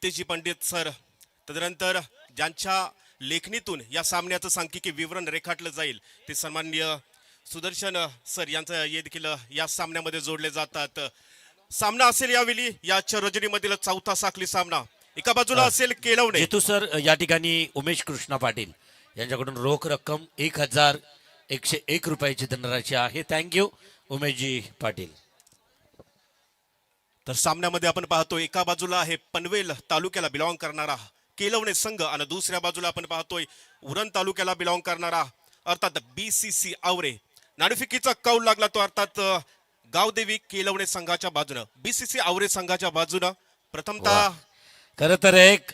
Niteshji Pandit sir, तदनंतर ज्यांच्या लेखणीतून या सामन्याचं सांख्यिकी विवरण रेखाटलं जाईल ते सन्माननीय सुदर्शन सर यांचं हे देखील या सामन्यामध्ये जोडले जातात. सामना असेल यावेळी या रजनीमधील चौथा साखळी सामना. एका बाजूला असेल केलवणे. जेतू सर या ठिकाणी उमेश कृष्णा पाटील यांच्याकडून रोख रक्कम 1101 रुपयाची धनराशी आहे. थँक्यू उमेशजी पाटील. तर सामन्यामध्ये आपण पाहतोय एका बाजूला आहे पनवेल तालुक्याला बिलॉंग करणारा केलवणे संघ आणि दुसऱ्या बाजूला आपण पाहतोय उरण तालुक्याला बिलॉंग करणारा अर्थात BCC आवरे. नाणेफेकीचा कौल लागला तो अर्थात गावदेवी केलवणे संघाच्या बाजूनं, BCC आवरे संघाच्या बाजूनं. प्रथमतः खरं तर एक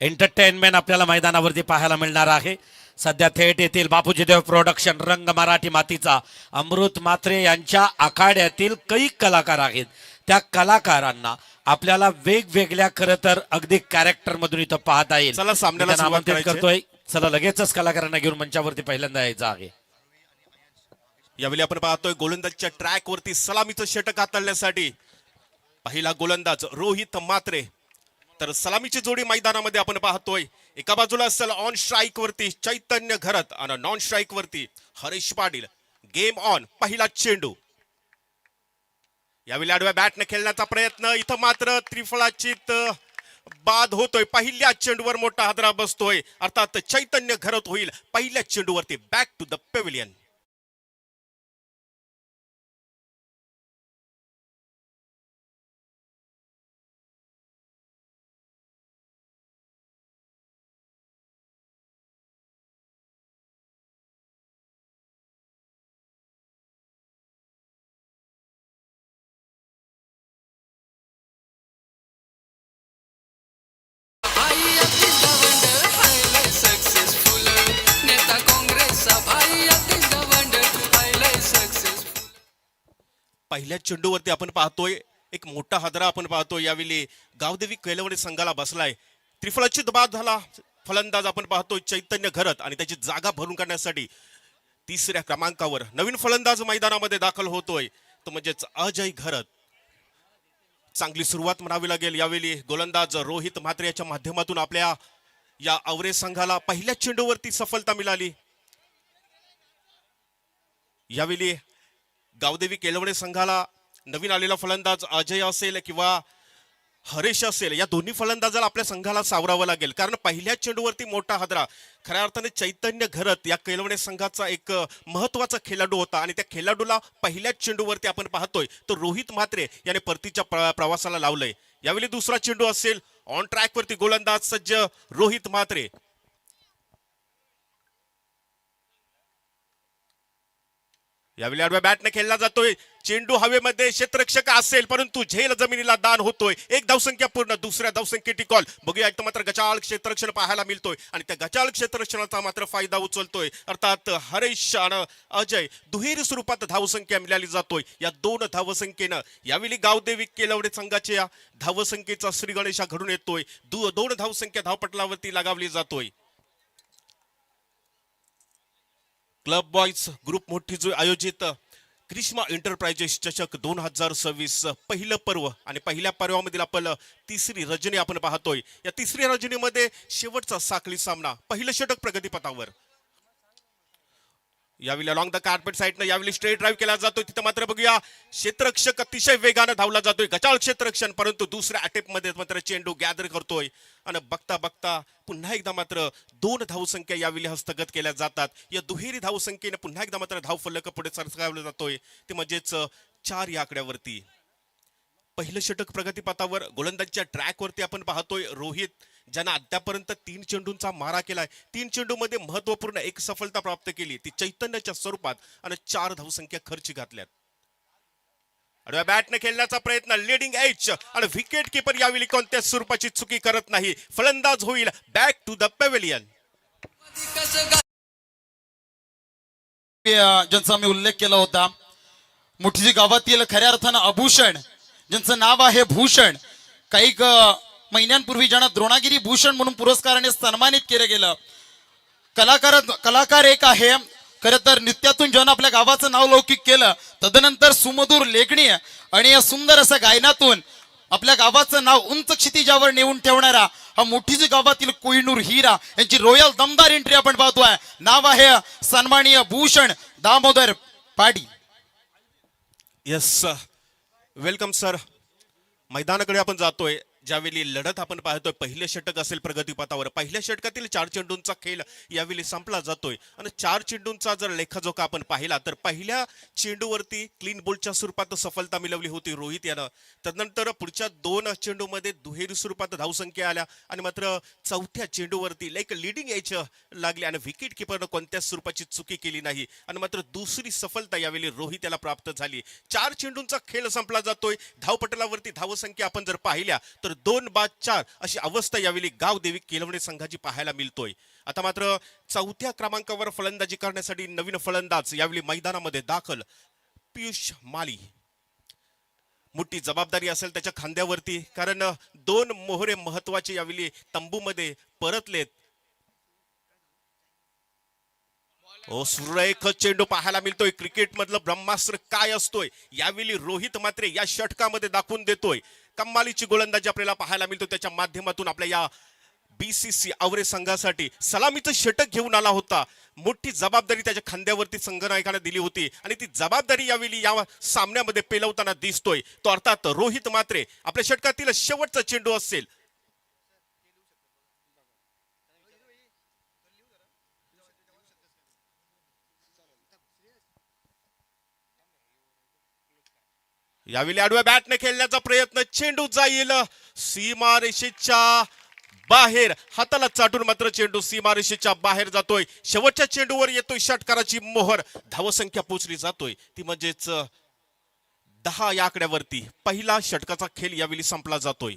एंटरटेनमेंट आपल्याला मैदानावरती पाहायला मिळणार आहे. सध्या थेट येथील बापूजी देव प्रोडक्शन रंग मराठी मातीचा अमृत म्हात्रे यांच्या आखाड्यातील काही कलाकार आहेत. त्या कलाकारांना आपल्याला वेगवेगळ्या खरं तर अगदी कॅरेक्टर मधून इथं पाहता येईल. चला सामन्याला सुरुवात आमंत्रित करतोय. चला लगेचच कलाकारांना घेऊन मंचावरती पहिल्यांदा यायचं आहे. यावेळी आपण पाहतोय गोलंदाजच्या ट्रॅक वरती सलामीचं षटक हाताळण्यासाठी पहिला गोलंदाज रोहित म्हात्रे. तर सलामीची जोडी मैदानामध्ये आपण पाहतोय. एका बाजूला असेल ऑन स्ट्राईक वरती चैतन्य घरत आणि नॉन स्ट्राईक वरती हरीश पाटील. Game on. पहिला चेंडू यावेळी आडव्या बॅटने खेळण्याचा प्रयत्न. इथं मात्र त्रिफळाचीत बाद होतोय. पहिल्या चेंडूवर मोठा हादरा बसतोय. अर्थात चैतन्य घरत होईल पहिल्या चेंडूवरती बॅक टू द पेव्हिलियन. पहिल्या चेंडूवरती आपण पाहतोय एक मोठा हादरा आपण पाहतोय. यावेळी गावदेवी केलवणे संघाला बसलाय. त्रिफळाचीत बाद झाला फलंदाज आपण पाहतोय चैतन्य घरत आणि त्याची जागा भरून काढण्यासाठी तिसऱ्या क्रमांकावर नवीन फलंदाज मैदानामध्ये दाखल होतोय तो म्हणजेच अजय घरत. चांगली सुरुवात म्हणावी लागेल. यावेळी गोलंदाज रोहित म्हात्रे याच्या माध्यमातून आपल्या या आवरे संघाला पहिल्या चेंडूवरती सफलता मिळाली. यावेळी गावदेवी केलवणे संघाला नवीन आलेला फलंदाज अजय असेल किंवा हरेश असेल या दोन्ही फलंदाजाला आपल्या संघाला सावरावं लागेल. कारण पहिल्या चेंडूवरती मोठा हादरा. खऱ्या अर्थाने चैतन्य घरत या केलवणे संघाचा एक महत्वाचा खेळाडू होता आणि त्या खेळाडूला पहिल्या चेंडूवरती आपण पाहतोय तो रोहित म्हात्रे याने परतीच्या प्रवासाला लावलंय. यावेळी दुसरा चेंडू असेल ऑन ट्रॅक वरती गोलंदाज सज्ज रोहित म्हात्रे. यावेळी आडव्या बॅटने खेळला जातोय. चेंडू हवेमध्ये क्षेत्ररक्षक असेल परंतु झेल जमिनीला दान होतोय. एक धावसंख्या पूर्ण. दुसऱ्या धावसंख्येची कॉल बघूया. इथं मात्र गचाळ क्षेत्ररक्षण पाहायला मिळतोय आणि त्या गचाळ क्षेत्ररक्षणाचा मात्र फायदा उचलतोय अर्थात हरीश आणि अजय. दुहेरी स्वरूपात धावसंख्या मिळाली जातोय. या दोन धावसंख्येनं यावेळी गावदेवी केलवणे संघाच्या धावसंख्येचा श्री गणेशा घडून येतोय. दोन धावसंख्या धावपटलावरती लगावली जातोय. क्लब बॉयज ग्रुप मोठी जो आयोजित क्रिश्मा एंटरप्राइजेस चषक 2026 पहिलं पर्व आणि पहिल्या पर्वामधील आपण तिसरी रजनी आपण पाहतोय. या तिसऱ्या रजनीमध्ये शेवटचा साखळी सामना. पहिलं षटक प्रगतीपथावर. यावेळी अलॉंग द कार्पेट साईडनं यावेळी स्ट्रेट ड्राईव्ह केला जातोय. तिथं मात्र बघूया क्षेत्ररक्षक अतिशय वेगानं धावला जातोय. गचाळ क्षेत्ररक्षण परंतु दुसऱ्या अटेम्प्ट मध्ये मात्र चेंडू गॅदर करतोय आणि बघता बघता पुन्हा एकदा मात्र दोन धावसंख्या यावेळी हस्तगत केल्या जातात. या दुहेरी धावसंख्येने पुन्हा एकदा मात्र धावफलक पुढे सरसावला जातोय ते म्हणजेच 4 या आकड्यावरती. पहिलं षटक प्रगतीपथावर. गोलंदाजच्या ट्रॅकवरती आपण पाहतोय रोहित ज्यानं अद्यापर्यंत 3 चेंडूंचा मारा केलाय. 3 चेंडूमध्ये महत्वपूर्ण एक सफलता प्राप्त केली ती चैतन्याच्या स्वरूपात आणि 4 धावसंख्या खर्ची घातल्यात. आडव्या बॅटने खेळण्याचा प्रयत्न. लीडिंग एज आणि विकेट किपर यावेळी कोणत्याच स्वरूपाची चुकी करत नाही. फलंदाज होईल बॅक टू द पेव्हिलियन. ज्यांचा मी उल्लेख केला होता मोठीजी गावातील खऱ्या अर्थानं आभूषण ज्यांचं नाव आहे भूषण. काही महिन्यांपूर्वी ज्यांना द्रोणागिरी भूषण म्हणून पुरस्काराने सन्मानित केलं गेलं. कलाकार एक आहे खरं तर नृत्यातून ज्यानं आपल्या गावाचं नाव लौकिक केलं. तदनंतर सुमधुर लेखणी आणि या सुंदर असं गायनातून आपल्या गावाचं नाव उंच क्षितिजावर नेऊन ठेवणारा हा मोठीजी गावातील कोहिनूर हिरा यांची रॉयल दमदार एंट्री आपण पाहतोय. नाव आहे सन्माननीय Bhushan Damodar Padi. Yes welcome sir. मैदानाकडे आपण जातोय. ज्यावेळी लढत आपण पाहतोय पहिलं षटक असेल प्रगतीपथावर. पहिल्या षटकातील 4 चेंडूंचा खेळ यावेळी संपला जातोय आणि 4 चेंडूंचा जर लेखाजोखा आपण पाहिला तर पहिल्या चेंडूवरती क्लीन बोल्डच्या स्वरूपात सफलता मिळवली होती रोहित यानं. त्यानंतर पुढच्या 2 चेंडूमध्ये दुहेरी स्वरूपात धावसंख्या आल्या आणि मात्र चौथ्या चेंडूवरती लाईक लिडिंग यायचं लागले आणि विकेट किपरनं कोणत्याच स्वरूपाची चुकी केली नाही आणि मात्र दुसरी सफलता यावेळी रोहित याला प्राप्त झाली. 4 चेंडूंचा खेळ संपला जातोय. धावपटलावरती धावसंख्या आपण जर पाहिल्या तर 2-4 अशी अवस्था यावेळी गावदेवी केलवणे संघाची पाहायला मिळतोय. आता मात्र चौथ्या क्रमांकावर फलंदाजी करण्यासाठी नवीन फलंदाज यावेळी मैदानामध्ये दाखल पियुष माली. मोठी जबाबदारी असेल त्याच्या खांद्यावरती कारण 2 मोहरे महत्वाचे यावेळी तंबूमध्ये परतलेत. सुरेख चेंडू पाहायला मिळतोय. क्रिकेट मधलं ब्रह्मास्त्र काय असतोय यावेळी रोहित मात्र या षटकामध्ये दाखवून देतोय. कमालीची गोलंदाजी आपल्याला पाहायला मिळतो. त्याच्या माध्यमातून आपल्या या BCC आवरे संघासाठी सलामीचं षटक घेऊन आला होता. मोठी जबाबदारी त्याच्या खांद्यावरती संघनायकाने दिली होती आणि ती जबाबदारी यावेळी या सामन्यामध्ये पेलवताना दिसतोय. तो अर्थात रोहित मात्रे. आपल्या षटकातील शेवटचा चेंडू असेल. यावेळी आडव्या बॅटने खेळण्याचा प्रयत्न. चेंडू जाईल सीमारेषेच्या बाहेर. हाताला चाटून मात्र चेंडू सीमारेषेच्या बाहेर जातोय. शेवटच्या चेंडूवर येतोय षटकाराची मोहर. धावसंख्या पोचली जातोय ती म्हणजेच 10 या आकड्यावरती पहिला षटकाचा खेळ यावेळी संपला जातोय.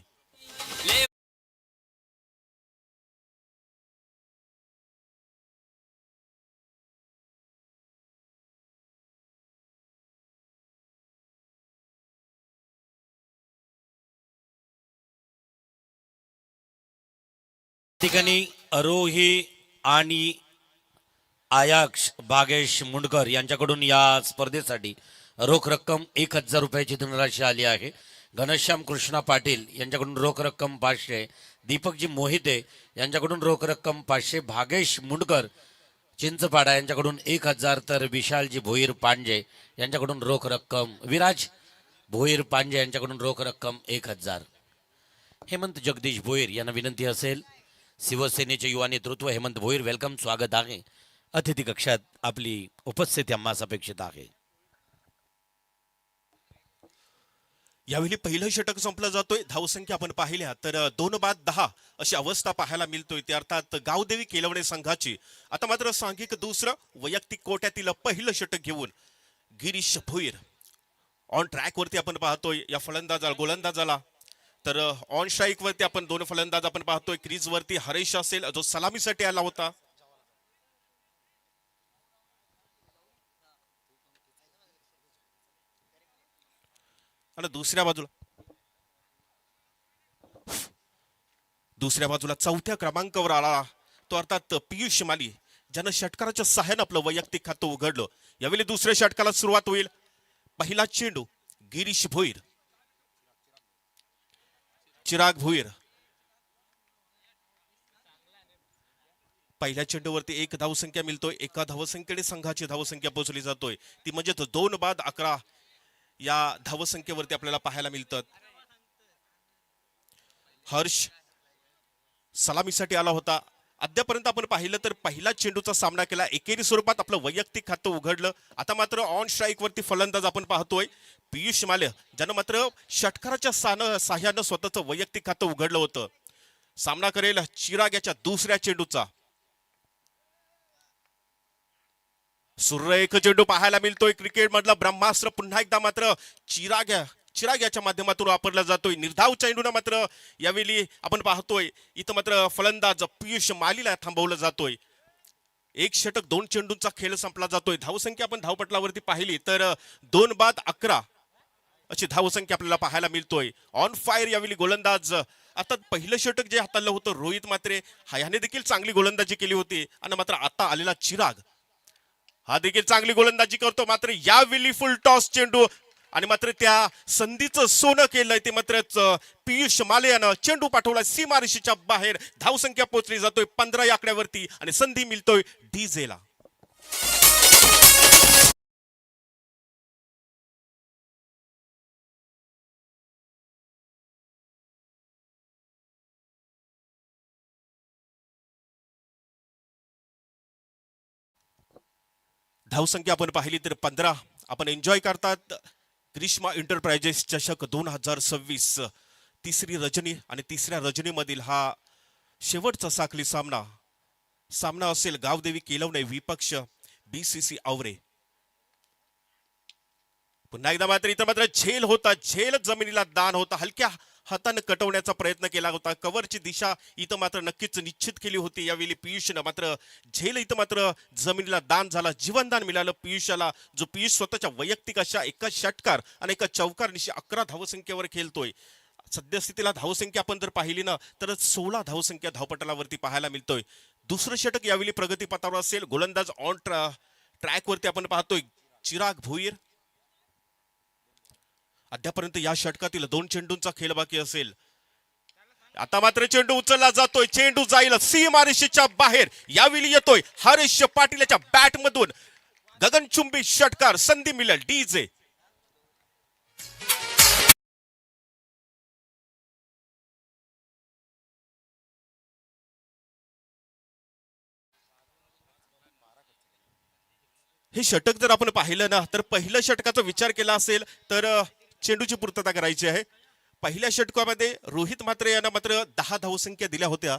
ठिकाणी आरोही आणि आयाक्ष भागेश मुंडकर यांच्याकडून या स्पर्धेसाठी रोख रक्कम 1000 रुपयाची धनराशी आली आहे. घनश्याम कृष्णा पाटील यांच्याकडून रोख रक्कम 500, दीपकजी मोहिते यांच्याकडून रोख रक्कम 500, भागेश मुंडकर चिंचपाडा यांच्याकडून 1000, तर विशालजी भोईर पांजे यांच्याकडून रोख रक्कम, विराज भोईर पांजे यांच्याकडून रोख रक्कम 1000. हेमंत जगदीश भोईर यांना विनंती असेल. शिवसेनेचे युवा नेतृत्व हेमंत भोईर वेलकम, स्वागत आहे. अतिथी कक्षात आपली उपस्थिती आम्हास अपेक्षित आहे. यावेळी पहिलं षटक संपलं जातोय. धावसंख्या आपण पाहिल्या तर 2-10 अशी अवस्था पाहायला मिळतोय. ते अर्थात गावदेवी केलवणे संघाची. आता मात्र सांघिक दुसरं वैयक्तिक कोट्यातील पहिलं षटक घेऊन गिरीश भोईर ऑन ट्रॅक वरती आपण पाहतोय. या गोलंदाजाला तर ऑन स्ट्राईक वरती आपण 2 फलंदाज आपण पाहतोय. क्रीज वरती हरेश असेल जो सलामीसाठी आला होता. आणि दुसऱ्या बाजूला चौथ्या क्रमांकावर आला तो अर्थात पियुष माली ज्यानं षटकाराच्या सहाय्यानं आपलं वैयक्तिक खातं उघडलं. यावेळी दुसऱ्या षटकाला सुरुवात होईल. पहिला चेंडू गिरीश भोईर, चिराग भोईर. पहिल्या चेंडूवरती 1 धावसंख्या मिळतोय. एका धावसंख्येने संघाची धावसंख्या पोहोचली जातोय. ती म्हणजे 2-11 या धावसंख्येवरती आपल्याला पाहायला मिळतात. हर्ष सलामीसाठी आला होता. अद्यापर्यंत आपण पाहिलं तर पहिला चेंडूचा सामना केला. एकेरी स्वरूपात आपलं वैयक्तिक खातं उघडलं. आता मात्र ऑन स्ट्राईक वरती फलंदाज आपण पाहतोय पियुष माले ज्यानं मात्र षटकाराच्या साह्यानं स्वतःचं वैयक्तिक खातं उघडलं होतं. सामना करेल चिराग याच्या दुसऱ्या चेंडूचा. सुरेख चेंडू पाहायला मिळतोय. क्रिकेट मधला ब्रह्मास्त्र पुन्हा एकदा मात्र चिराग याच्या माध्यमातून वापरला जातोय. निर्धाव चेंडूला मात्र यावेळी आपण पाहतोय इथं मात्र फलंदाज पियुष मालीला थांबवलं जातोय. 1 षटक 2 चेंडूंचा खेळ संपला जातोय. धावसंख्या आपण धावपटलावरती पाहिली तर 2-11 अशी धावसंख्या आपल्याला पाहायला मिळतोय. ऑन फायर यावेळी गोलंदाज. आता पहिलं षटक जे हाताळलं होतं रोहित मात्रे ह्याने देखील चांगली गोलंदाजी केली होती आणि मात्र आता आलेला चिराग हा देखील चांगली गोलंदाजी करतो. मात्र यावेळी फुल टॉस चेंडू आणि मात्र त्या संधीचं सोनं केलंय ते मात्र पियुष माले यानं चेंडू पाठवला सीमारेषेच्या बाहेर. धावसंख्या पोहोचली जातोय 15 या आकड्यावरती आणि संधी मिळतोय डीजेला. धावसंख्या आपण पाहिली तर 15. आपण एन्जॉय करतात ग्रीष्मा एंटरप्राइजेस चषक 2026 तिसरी रजनी आणि तिसऱ्या रजनीमधील हा शेवटचा साखळी सामना असेल गावदेवी केलवणे विपक्ष बीसीसी आवरे. पुन्हा एकदा मात्र इथं मात्र झेल होता, झेल जमिनीला दान होता. हलक्या हाताने कटवण्याचा प्रयत्न केला होता. कव्हरची दिशा इथं मात्र नक्कीच निश्चित केली होती यावेळी पियुषनं. मात्र झेल इथं मात्र जमिनीला दान झाला, जीवनदान मिळालं पियुषाला. जो पियुष स्वतःच्या वैयक्तिक अशा एका षटकार आणि एका चौकारनिशी 11 धावसंख्येवर खेळतोय. सद्यस्थितीला धावसंख्या आपण जर पाहिली ना तर 16 धावसंख्या धावपटलावरती पाहायला मिळतोय. दुसरं षटक यावेळी प्रगतीपथावर असेल. गोलंदाज ऑन ट्रॅकवरती आपण पाहतोय चिराग भोईर. अद्यापर्यंत या षटकातील 2 चेंडूंचा खेळ बाकी असेल. आता मात्र चेंडू उचलला जातोय, चेंडू जाईल सीमारेषेच्या बाहेर. यावेळी येतोय हरीश पाटील याच्या बॅट मधून गगनचुंबी षटकार. संधी मिळेल डीजे. हे षटक जर आपण पाहिलं ना तर पहिल्या षटकाचा विचार केला असेल तर चेंडूची पूर्तता करायची आहे. पहिल्या षटकामध्ये रोहित म्हात्रे यांना मात्र 10 धावसंख्या दिल्या होत्या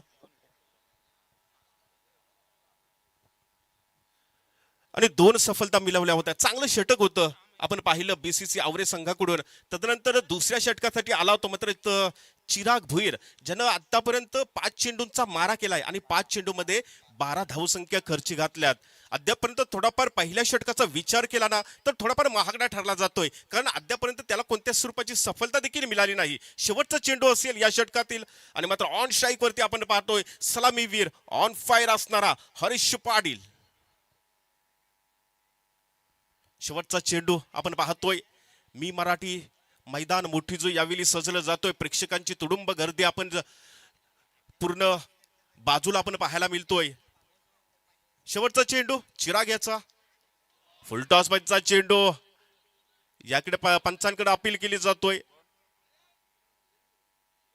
आणि 2 सफलता मिळवल्या होत्या. चांगलं षटक होतं आपण पाहिलं बीसीसी आवरे संघाकडून. तदनंतर दुसऱ्या षटकासाठी आला होता मात्र चिराग भुईर ज्यानं आतापर्यंत 5 चेंडूंचा मारा केलाय आणि 5 चेंडूमध्ये 12 धावसंख्या खर्ची घातल्यात. अद्यापर्यंत थोडाफार पहिल्या षटकाचा विचार केला ना तर थोडाफार महागडा ठरला जातोय, कारण अद्यापर्यंत त्याला कोणत्या स्वरूपाची सफलता देखील मिळाली नाही. शेवटचा चेंडू असेल या षटकातील आणि मात्र ऑन स्ट्राईक वरती आपण पाहतोय सलामीवीर ऑन फायर असणारा हरीश पाटील. शेवटचा चेंडू आपण पाहतोय. मी मराठी मैदान मोठीजो यावेळी सजलं जातोय. प्रेक्षकांची तुडुंब गर्दी आपण पूर्ण बाजूला आपण पाहायला मिळतोय. शेवटचा चेंडू चिराग याचा फुल टॉस मधचा चेंडू याकडे पंचांकडे अपील केली जातोय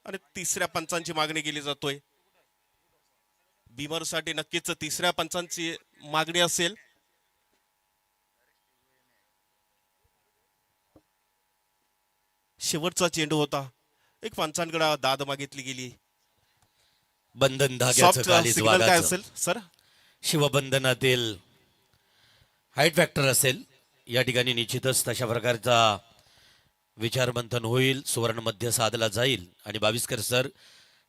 आणि तिसऱ्या पंचांची मागणी केली जातोय. बिमरसाठी नक्कीच तिसऱ्या पंचांची मागणी असेल. शेवटचा चेंडू होता. एक पंचांकडे दाद मागितली गेली. बंधन धाग्याचं सॉफ्ट कालीज सिग्नल काय वाघाचं. असेल सर? शिवबंधनातील हाईट फॅक्टर असेल. या ठिकाणी निश्चितच तशा प्रकारचा विचारमंथन होईल. सुवर्ण मध्य साधला जाईल आणि बाविस्कर सर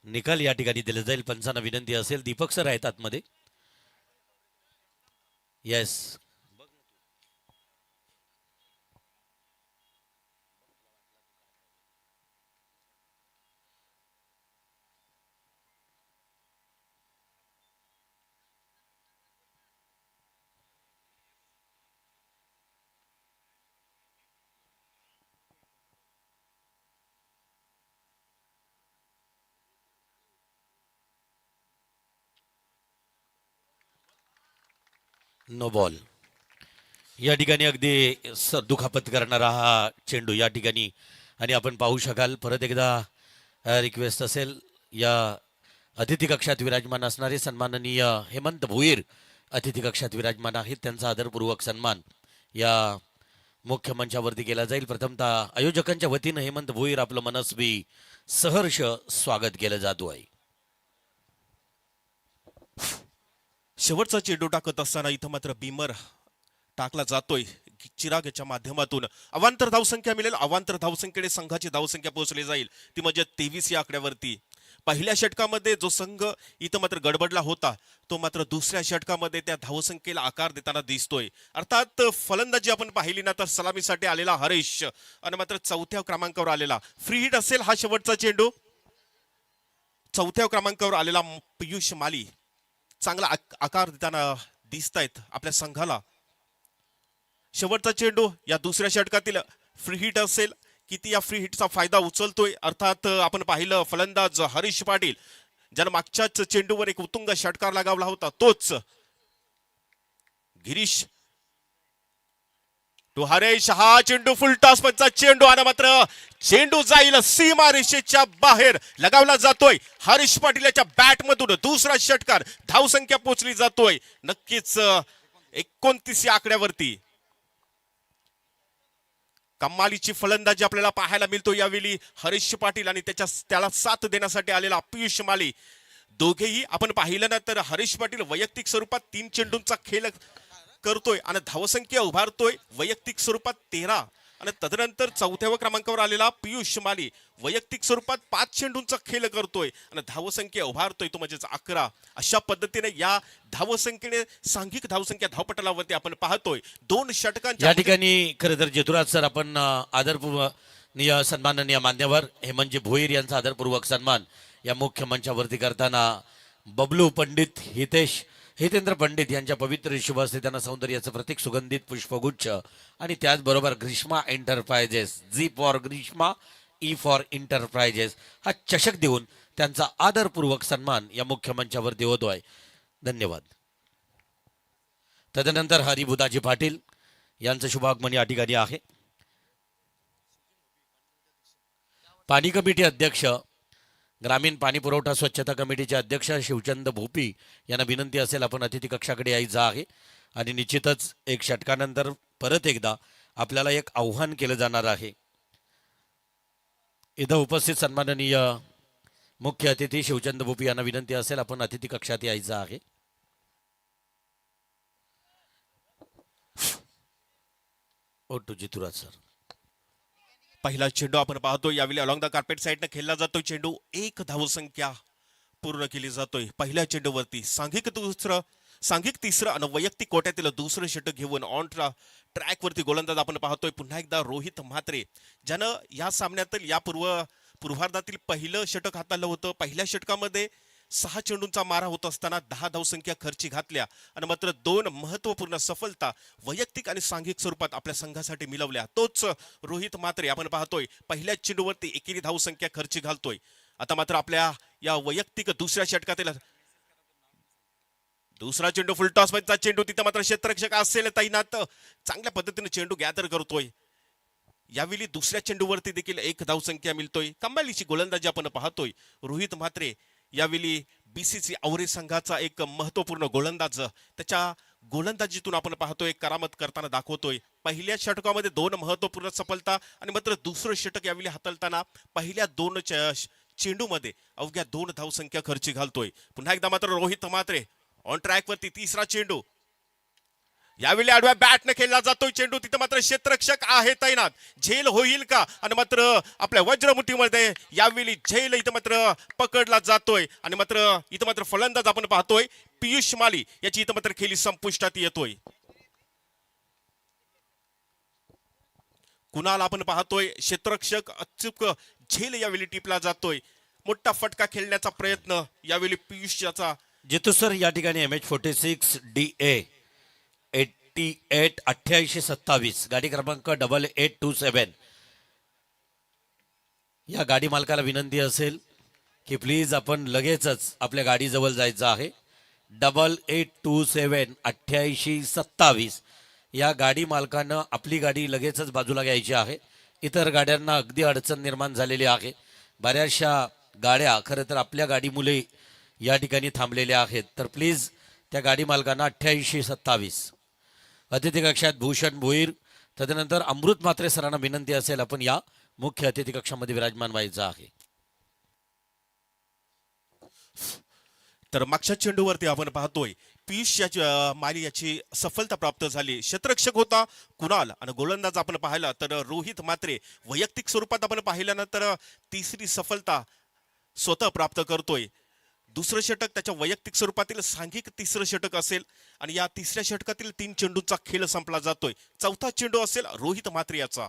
निकाल या ठिकाणी दिला जाईल. पंचांना विनंती असेल. दीपक सर आहेत आतमध्ये. Yes, no ball. या ठिकाणी अगदी दुखापत करणारा हा चेंडू या ठिकाणी आणि आपण पाहू शकाल. परत एकदा रिक्वेस्ट असेल या अतिथी कक्षात विराजमान असणारे सन्माननीय हेमंत भोईर अतिथी कक्षात विराजमान आहेत. त्यांचा आदरपूर्वक सन्मान या मुख्य मंचावरती केला जाईल. प्रथमतः आयोजकांच्या वतीनं हेमंत भोईर आपलं मनस्वी सहर्ष स्वागत केलं जातो आहे. शेवटचा चेंडू टाकत असताना इथं मात्र बीमर टाकला जातोय चिराग याच्या माध्यमातून. अवांतर धावसंख्या मिळेल. अवांतर धावसंख्येने संघाची धावसंख्या पोहोचली जाईल ती म्हणजे 23 या आकड्यावरती. पहिल्या षटकामध्ये जो संघ इथं मात्र गडबडला होता तो मात्र दुसऱ्या षटकामध्ये त्या धावसंख्येला आकार देताना दिसतोय. अर्थात फलंदाजी आपण पाहिली ना तर सलामीसाठी आलेला हरीश आणि मात्र 4थ्या क्रमांकावर आलेला फ्री हिट असेल हा शेवटचा चेंडू. 4थ्या क्रमांकावर आलेला पियुष माली चांगला आकार देताना दिसतायत आपल्या संघाला. शेवटचा चेंडू या दुसऱ्या षटकातील फ्री हिट असेल, किती या फ्री हिटचा फायदा उचलतोय. अर्थात आपण पाहिलं फलंदाज हरीश पाटील ज्यानं मागच्याच चेंडूवर एक उत्तुंग षटकार लगावला होता, तोच गिरीश टू हरेश. हा चेंडू फुल टॉस पंचा चेंडू आणि मात्र चेंडू जाईल सीमा रेषेच्या बाहेर, लगावला जातोय हरीश पाटील याच्या बॅट मधून. दुसरा षटकार, धावसंख्या पोहोचली जातोय नक्कीच 29 या आकड्यावरती. कमालीची फलंदाजी आपल्याला पाहायला मिळतो यावेळी हरीश पाटील आणि त्याला साथ देण्यासाठी आलेला पियुष माली. दोघेही आपण पाहिलं ना तर हरीश पाटील वैयक्तिक स्वरूपात 3 चेंडूंचा खेळ करतोय आणि धावसंख्या उभारतोय वैयक्तिक स्वरूपात 13. आणि तदनंतर 4थ्या क्रमांकावर आलेला पियुष माली वैयक्तिक स्वरूपात 5 चेंडूंचा खेळ करतोय आणि धावसंख्या उभारतोय तो म्हणजेच 11. अशा पद्धतीने या धावसंख्येने सांघिक धावसंख्या धावपटलावरती आपण पाहतोय 2 षटकांच्या या ठिकाणी खरं तर जयतुराज सर आपण आदरपूर्वक सन्माननीय मान्यवर हेमंतजी भोईर यांचा आदरपूर्वक सन्मान या मुख्य मंचावरती करताना बबलू पंडित हितेंद्र पंडित यांच्या पवित्र शुभ हस्ते त्यांना सौंदर्याचं प्रतीक सुगंधित पुष्पगुच्छ आणि त्याचबरोबर Grishma enterprises, G for Grishma, E for enterprises हा चषक देऊन त्यांचा आदरपूर्वक सन्मान या मुख्य मंचावरती होतोय. धन्यवाद. तदनंतर हरिबुदाजी पाटील यांचं शुभागमन या ठिकाणी आहे. पाणी कमिटी अध्यक्ष, ग्रामीण पाणी पुरवठा स्वच्छता कमिटीचे अध्यक्ष शिवचंद भोपी यांना विनंती असेल आपण अतिथी कक्षाकडे यायचं आहे. आणि निश्चितच एक षटकानंतर परत एकदा आपल्याला एक आव्हान केलं जाणार आहे. इथं उपस्थित सन्माननीय मुख्य अतिथी शिवचंद भोपी यांना विनंती असेल आपण अतिथी कक्षात यायचं आहे. Over to Jituraj sir. पहिला चेंडू आपण पाहतो यावेळी अलॉंग द कार्पेट साइडने खेळला जातोय चेंडू. 1 धावसंख्या पूर्ण केली जातोय पहिल्या चेंडूवरती. सांघिक तिसरं आणि वैयक्तिक कोट्यातील दुसरं षटक घेऊन ऑन ट्रॅक वरती गोलंदाज आपण पाहतोय पुन्हा एकदा रोहित म्हात्रे, ज्यानं या सामन्यातील या पूर्वार्धातील पहिलं षटक हाताळलं होतं. पहिल्या षटकामध्ये 6 चेंडूंचा मारा होत असताना 10 धावसंख्या खर्ची घातल्या आणि मात्र 2 महत्वपूर्ण सफलता वैयक्तिक आणि सांघिक स्वरूपात आपल्या संघासाठी मिळवल्या. तोच रोहित म्हात्रे आपण पाहतोय पहिल्या चेंडूवरती एकेरी धावसंख्या खर्ची घालतोय. आता मात्र आपल्या या वैयक्तिक दुसऱ्या षटकातील दुसरा चेंडू फुल टॉस चा चेंडू, तिथं मात्र क्षेत्ररक्षक असेल तैनात, चांगल्या पद्धतीने चेंडू गॅदर करतोय. यावेळी दुसऱ्या चेंडूवरती देखील 1 धावसंख्या मिळतोय. कमालीची गोलंदाजी आपण पाहतोय रोहित म्हात्रे. यावेळी बीसीसी आवरे संघाचा एक महत्वपूर्ण गोलंदाज त्याच्या गोलंदाजीतून आपण पाहतोय करामत करताना दाखवतोय. पहिल्या षटकामध्ये 2 महत्वपूर्ण सफलता आणि मात्र दुसरं षटक यावेळी हाताळताना पहिल्या 2 चेंडूमध्ये अवघ्या 2 धावसंख्या खर्ची घालतोय. पुन्हा एकदा मात्र रोहित म्हात्रे ऑन ट्रॅक वरती. तिसरा चेंडू यावेळी आडव्या बॅटने खेळला जातोय चेंडू, तिथं मात्र क्षेत्ररक्षक आहे तैनात. झेल होईल का? आणि मात्र आपल्या वज्रमुठीमध्ये यावेळी झेल इथं मात्र पकडला जातोय आणि मात्र इथं मात्र फलंदाज आपण पाहतोय पियुष माली याची इथं मात्र खेळी संपुष्टात येतोय. कुणाल आपण पाहतोय क्षेत्ररक्षक अचूक झेल यावेळी टिपला जातोय. मोठा फटका खेळण्याचा प्रयत्न यावेळी पियुष याचा. जितू सर या ठिकाणी MH46 DA 88 8827 गाडी क्रमांक 8827 या गाडी मालकाला विनंती असेल की प्लीज आपण लगेचच आपल्या गाडीजवळ जायचं आहे. 8827 8827 या गाडी मालकानं आपली गाडी लगेचच बाजूला घ्यायची आहे. इतर गाड्यांना अगदी अडचण निर्माण झालेली आहे. बऱ्याचशा गाड्या खरं तर आपल्या गाडीमुळे या ठिकाणी थांबलेल्या आहेत. तर प्लीज त्या गाडी मालकांना 8827 अतिथी कक्षात भूषण भोईर, तदनंतर अमृत म्हात्रे सरांना विनंती असेल आपण या मुख्य अतिथी कक्षामध्ये विराजमान व्हायचं आहे. तर मागच्या चेंडूवरती आपण पाहतोय पियुष माली याची सफलता प्राप्त झाली. क्षेत्ररक्षक होता कुणाल आणि गोलंदाज आपण पाहिला तर रोहित म्हात्रे. वैयक्तिक स्वरूपात आपण पाहिलं ना तर तिसरी सफलता स्वतः प्राप्त करतोय. दुसरं षटक त्याच्या वैयक्तिक स्वरूपातील सांघिक तिसरं षटक असेल आणि या तिसऱ्या षटकातील 3 चेंडूंचा खेळ संपला जातोय. 4था चेंडू असेल रोहित म्हात्रे याचा.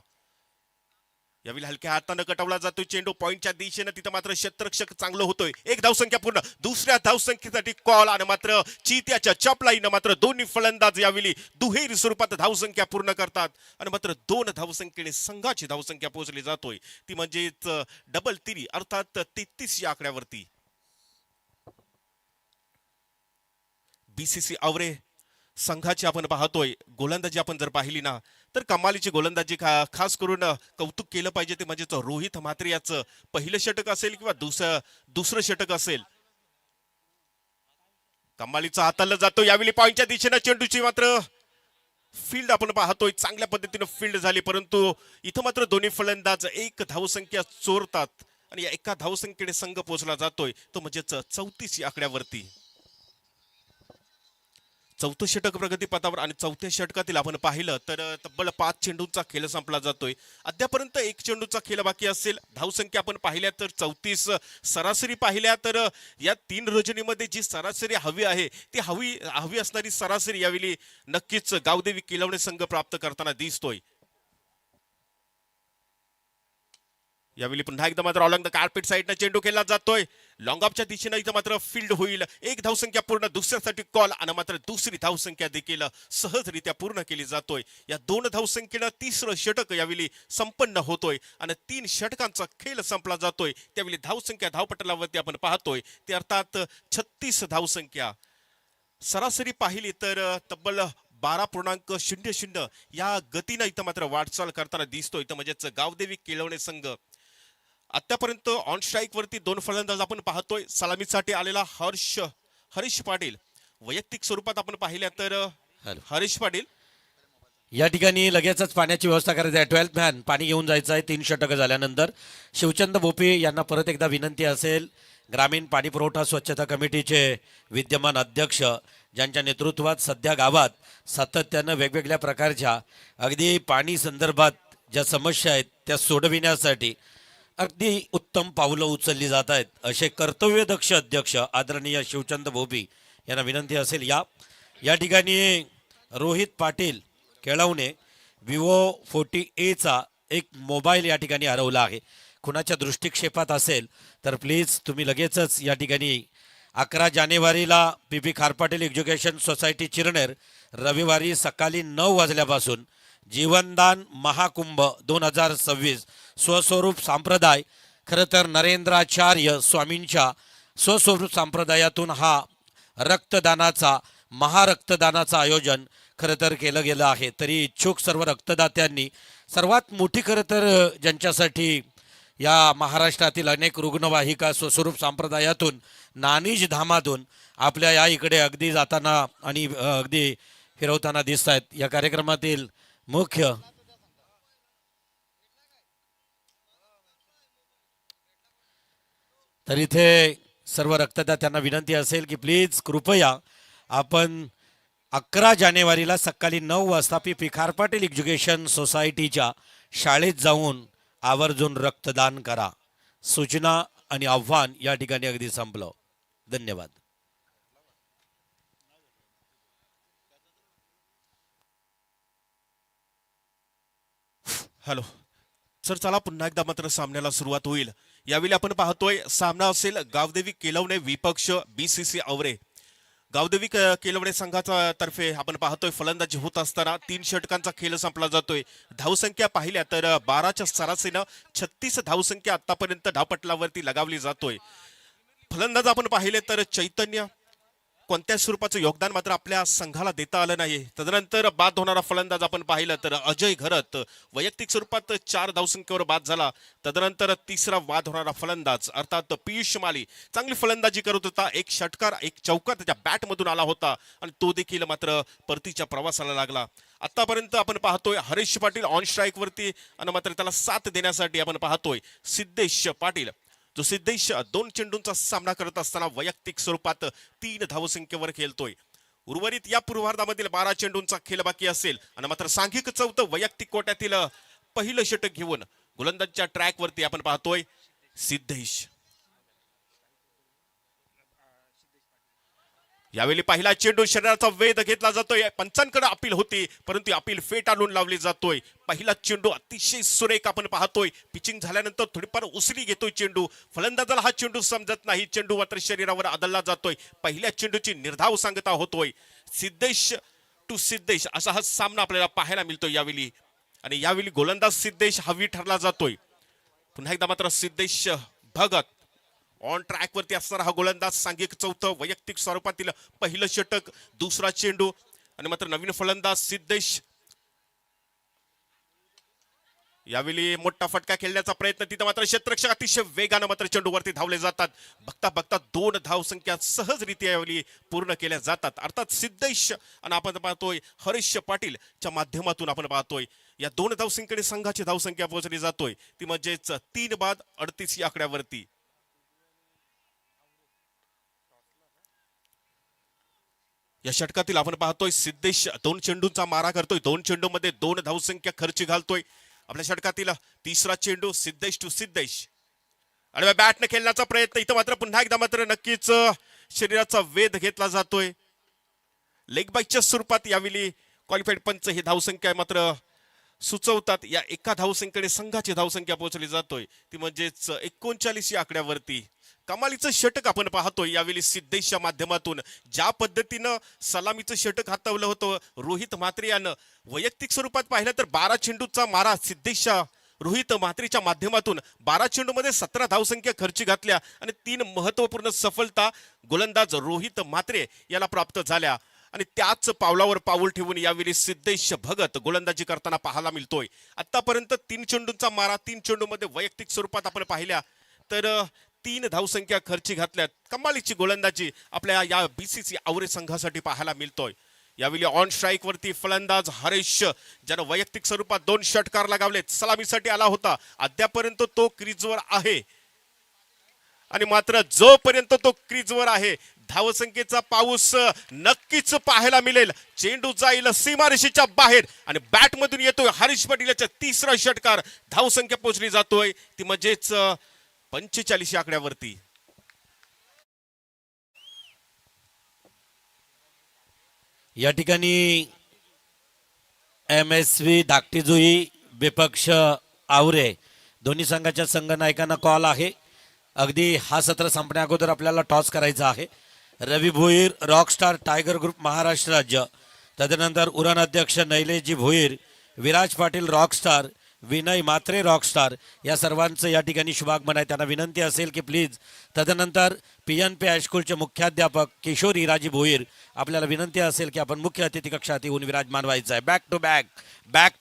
यावेळी हलक्या हातानं कटवला जातोय चेंडू पॉइंटच्या दिशेनं, तिथं मात्र क्षेत्ररक्षक चांगलं होतोय. एक धावसंख्या पूर्ण, दुसऱ्या धावसंख्येसाठी कॉल आणि मात्र चित्याच्या चपलाईनं मात्र दोन्ही फलंदाज यावेळी दुहेरी स्वरूपात धावसंख्या पूर्ण करतात आणि मात्र 2 धावसंख्येने संघाची धावसंख्या पोहोचली जातोय, ती म्हणजेच डबल 3 अर्थात 33 या आकड्यावरती. बीसीसी आवरे संघाची आपण पाहतोय गोलंदाजी आपण जर पाहिली ना तर कमालीची गोलंदाजी खास करून कौतुक केलं पाहिजे ते म्हणजेच रोहित म्हात्रे याचं पहिलं षटक असेल किंवा दुसरं षटक असेल. कमालीचा हाताला जातो यावेळी पॉइंटच्या दिशेनं चेंडूची मात्र फील्ड आपण पाहतोय चांगल्या पद्धतीनं फील्ड झाली, परंतु इथं मात्र दोन्ही फलंदाज एक धावसंख्या चोरतात आणि या एका धावसंख्येने संघ पोहोचला जातोय तो म्हणजेच 34 या आकड्यावरती. चौथं षटक प्रगतीपथावर आणि चौथ्या षटकातील आपण पाहिलं तर तब्बल 5 चेंडूंचा खेळ संपला जातोय. अद्यापर्यंत 1 चेंडूचा खेळ बाकी असेल. धावसंख्या आपण पाहिल्या तर 34, सरासरी पाहिल्या तर या 3 रजनीमध्ये जी सरासरी हवी आहे ती हवी असणारी सरासरी यावेळी नक्कीच गावदेवी किलवणे संघ प्राप्त करताना दिसतोय. यावेळी पुन्हा एकदा मात्र ऑलॉंग द कार्पेट साईडनं चेंडू खेळला जातोय. लॉंग ऑफच्या दिशेनं इथं मात्र फील्ड होईल. एक धावसंख्या पूर्ण, दुसऱ्यासाठी कॉल आणि मात्र दुसरी धावसंख्या देखील सहजरित्या पूर्ण केली जातोय. या 2 धावसंख्येनं तिसरं षटक यावेळी संपन्न होतोय आणि 3 षटकांचा खेळ संपला जातोय. त्यावेळी धावसंख्या धावपटलावरती आपण पाहतोय ते अर्थात 36 धावसंख्या. सरासरी पाहिली तर तब्बल 12.00 या गतीनं इथं मात्र वाटचाल करताना दिसतोय. इथं म्हणजेच गावदेवी केळवणे संघ आतापर्यंत ऑन स्ट्राईक वरती 2 फलंदाज आपण पाहतोय. सलामीसाठी आलेला हरीश पाटील, वैयक्तिक स्वरूपात आपण पाहिल्या तर हरीश पाटील या ठिकाणी लगेचच पाण्याची व्यवस्था करायची आहे. 12th मॅन पाणी घेऊन जायचं आहे 3 षटकं झाल्यानंतर. शिवचंद भोपे यांना परत एकदा विनंती असेल, ग्रामीण पाणी पुरवठा स्वच्छता कमिटीचे विद्यमान अध्यक्ष ज्यांच्या नेतृत्वात सध्या गावात सातत्यानं वेगवेगळ्या प्रकारच्या अगदी पाणी संदर्भात ज्या समस्या आहेत त्या सोडविण्यासाठी अगदी उत्तम पावलं उचलली जात आहेत असे कर्तव्यदक्ष अध्यक्ष आदरणीय शिवचंद भोपी यांना विनंती असेल. या ठिकाणी रोहित पाटील केळवणे विवो 40A एक मोबाईल या ठिकाणी हरवला आहे. कुणाच्या दृष्टिक्षेपात असेल तर प्लीज तुम्ही लगेचच या ठिकाणी 11 जानेवारीला पी खारपाटील एज्युकेशन सोसायटी चिरनेर रविवारी सकाळी 9 वाजल्यापासून जीवनदान महाकुंभ 2026 स्वस्वरूप संप्रदाय, खरं तर नरेंद्राचार्य स्वामींच्या स्वस्वरूप संप्रदायातून हा रक्तदानाचा महारक्तदानाचं आयोजन खरं तर केलं गेलं आहे. तरी इच्छुक सर्व रक्तदात्यांनी सर्वात मोठी खरं तर ज्यांच्यासाठी या महाराष्ट्रातील अनेक रुग्णवाहिका स्वस्वरूप संप्रदायातून नानीज धामातून आपल्या या इकडे अगदी जाताना आणि अगदी फिरवताना दिसत आहेत. या कार्यक्रमातील मुख्य तर इथे सर्व रक्तदात्यांना विनंती असेल की प्लीज कृपया आपण 11 जानेवारीला सकाळी 9 वाजता पी खारपाटील एज्युकेशन सोसायटीच्या शाळेत जाऊन आवर्जून रक्तदान करा. सूचना आणि आव्हान या ठिकाणी अगदी संपलं. धन्यवाद. हॅलो सर, चला पुन्हा एकदा मात्र सामन्याला सुरुवात होईल. यावेळी आपण पाहतोय सामना असेल गावदेवी केलवणे विपक्ष बीसीसी आवरे. गावदेवी केलवणे संघाचा तर्फे आपण पाहतोय फलंदाजी होत असताना 3 षटकांचा खेळ संपला जातोय. धावसंख्या पाहिल्या तर 12च्या सरासरीनं 36 धावसंख्या आतापर्यंत धावपटलावरती लगावली जातोय. फलंदाज आपण पाहिले तर चैतन्य कोणत्या स्वरूपाचं योगदान मात्र आपल्या संघाला देता आलं नाही. तदनंतर बाद होणारा फलंदाज आपण पाहिलं तर अजय घरत वैयक्तिक स्वरूपात 4 धावसंख्येवर बाद झाला. तदनंतर तिसरा बाद होणारा फलंदाज अर्थात पियुष माली चांगली फलंदाजी करत होता. 1 षटकार 1 चौकार त्याच्या बॅटमधून आला होता आणि तो देखील मात्र परतीच्या प्रवासाला लागला. आतापर्यंत आपण पाहतोय हरीश पाटील ऑन स्ट्राईक वरती आणि मात्र त्याला साथ देण्यासाठी आपण पाहतोय सिद्धेश पाटील, जो सिद्धेश 2 चेंडूंचा सामना करत असताना वैयक्तिक स्वरूपात 3 धावसंख्येवर खेळतोय. उर्वरित या पूर्वार्धामधील 12 चेंडूंचा खेळ बाकी असेल आणि मात्र सांघिक 4थं वैयक्तिक कोट्यातील पहिलं षटक घेऊन गोलंदाजच्या ट्रॅक वरती आपण पाहतोय सिद्धेश. यावेळी पहिला चेंडू शरीराचा वेध घेतला जातोय, पंचांकडे अपील होती परंतु अपील फेट आणून लावली जातोय. पहिला चेंडू अतिशय सुरेख आपण पाहतोय. पिचिंग झाल्यानंतर थोडीफार उसरी घेतोय चेंडू. फलंदाजाला हा चेंडू समजत नाही, चेंडू मात्र शरीरावर आदळला जातोय. पहिल्या चेंडूची निर्धाव सांगता होतोय. सिद्धेश टू सिद्धेश असा हा सामना आपल्याला पाहायला मिळतोय यावेळी. आणि यावेळी गोलंदाज सिद्धेश हवी ठरला जातोय. पुन्हा एकदा मात्र सिद्धेश भगत ऑन ट्रॅक वरती असणारा हा गोलंदाज. सांघिक चौथं वैयक्तिक स्वरूपातील पहिलं षटक, दुसरा चेंडू. आणि मात्र नवीन फलंदाज सिद्धेश. यावेळी मोठा फटका खेळण्याचा प्रयत्न, तिथं मात्र क्षेत्ररक्षक अतिशय वेगानं मात्र चेंडूवरती धावले जातात. बघता बघता 2 धावसंख्या सहजरित्या यावेळी पूर्ण केल्या जातात. अर्थात सिद्धेश आणि आपण पाहतोय हरीश पाटीलच्या माध्यमातून आपण पाहतोय या 2 धावसंख्येने संघाची धावसंख्या पोहोचली जातोय ती म्हणजेच 3 बाद 38 या आकड्यावरती. या षटकातील आपण पाहतोय सिद्धेश 2 चेंडूंचा मारा करतोय. 2 चेंडूमध्ये 2 धावसंख्या खर्ची घालतोय. आपल्या षटकातील तिसरा चेंडू सिद्धेश टू सिद्धेश. आणि बॅटने खेळण्याचा प्रयत्न, इथं मात्र पुन्हा एकदा मात्र नक्कीच शरीराचा वेध घेतला जातोय. लेग बाईकच्या स्वरूपात यावेळी क्वालिफाईड पंच ही धावसंख्या मात्र सुचवतात. या एका धावसंख्येने संघाची धावसंख्या पोहोचली जातोय ती म्हणजेच 39 या आकड्यावरती. कमालीचं षटक आपण पाहतोय यावेळी सिद्धेशच्या माध्यमातून. ज्या पद्धतीनं सलामीचं षटक हातावलं होतं रोहित म्हात्रे यानं, वैयक्तिक स्वरूपात पाहिलं तर 12 चेंडूचा मारा सिद्धेशच्या रोहित म्हात्रेच्या माध्यमातून 12 चेंडूमध्ये 17 धावसंख्या खर्ची घातल्या आणि 3 महत्वपूर्ण सफलता गोलंदाज रोहित म्हात्रे याला प्राप्त झाल्या. आणि त्याच पावलावर पाऊल ठेवून यावेळी सिद्धेश भगत गोलंदाजी करताना पाहायला मिळतोय. आतापर्यंत 3 चेंडूंचा मारा, 3 चेंडूमध्ये वैयक्तिक स्वरूपात आपण पाहिल्या तर 3 धावसंख्या खर्ची घातल्यात. कमालीची गोलंदाजी आपल्या या बीसीसी आवरे संघासाठी पाहायला मिळतोय. यावेळी ऑन स्ट्राईक वरती फलंदाज हरीश ज्यानं वैयक्तिक स्वरूपात 2 षटकार लगावलेत. सलामीसाठी आला होता, अद्यापर्यंत तो क्रीजवर आहे. आणि मात्र जोपर्यंत तो क्रीजवर आहे धावसंख्येचा पाऊस नक्कीच पाहायला मिळेल. चेंडू जाईल सीमारेषेच्या बाहेर आणि बॅट मधून येतोय हरीश पाटील याचा तिसरा षटकार. धावसंख्या पोहोचली जातोय ती म्हणजेच 45 या आकड्यावरती. या ठिकाणी MSV धाकटीजुई विपक्ष आवरे दोन्ही संघाच्या संघनायकांना कॉल आहे. अगदी हा सत्र संपण्या अगोदर आपल्याला टॉस करायचा आहे. Ravi Bhoir rockstar tiger group Maharashtra राज्य, तदनंतर उरण अध्यक्ष नैलेशजी भोईर, विराज पाटील रॉकस्टार, विनय मात्रे रॉकस्टार या सर्वांचं या ठिकाणी शुभागमन आहे. त्यांना विनंती असेल की प्लीज तदनंतर PNP हायस्कूलचे मुख्याध्यापक किशोर इराजी भोईर आपल्याला विनंती असेल की आपण मुख्य अतिथी कक्षात येऊन विराजमान व्हायचं आहे. Back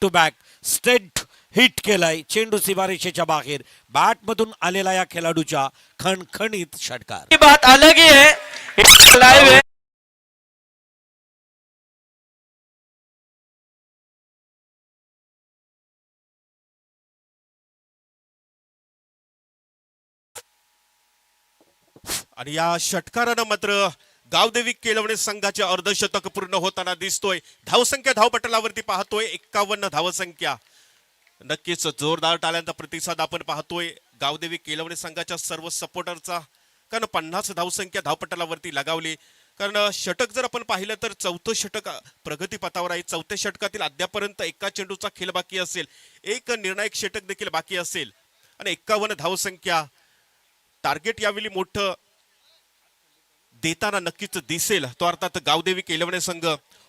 to back straight hit केलाय. चेंडू सीमारेषेच्या बाहेर बॅटमधून आलेला या खेळाडूच्या खणखणीत षटकार. की बात अलग ही है, लाइव है. आणि या षटकारानं मात्र गावदेवी केळवणे संघाचे अर्धशतक पूर्ण होताना दिसतोय. धावसंख्या धावपटलावरती पाहतोय 51 धावसंख्या. नक्कीच जोरदार टाळ्यांचा प्रतिसाद आपण पाहतोय गावदेवी केळवणे संघाच्या सर्व सपोर्टरचा. कारण 50 धावसंख्या धावपटलावरती लगावली. कारण षटक जर आपण पाहिलं तर 4थं षटक प्रगतीपथावर आहे. 4थ्या षटकातील अद्यापर्यंत एका चेंडूचा खेळ बाकी असेल, एक निर्णायक षटक देखील बाकी असेल आणि 51 धावसंख्या. टार्गेट यावेळी मोठं देताना नक्कीच दिसेल तो अर्थात गावदेवी केळवणे संघ.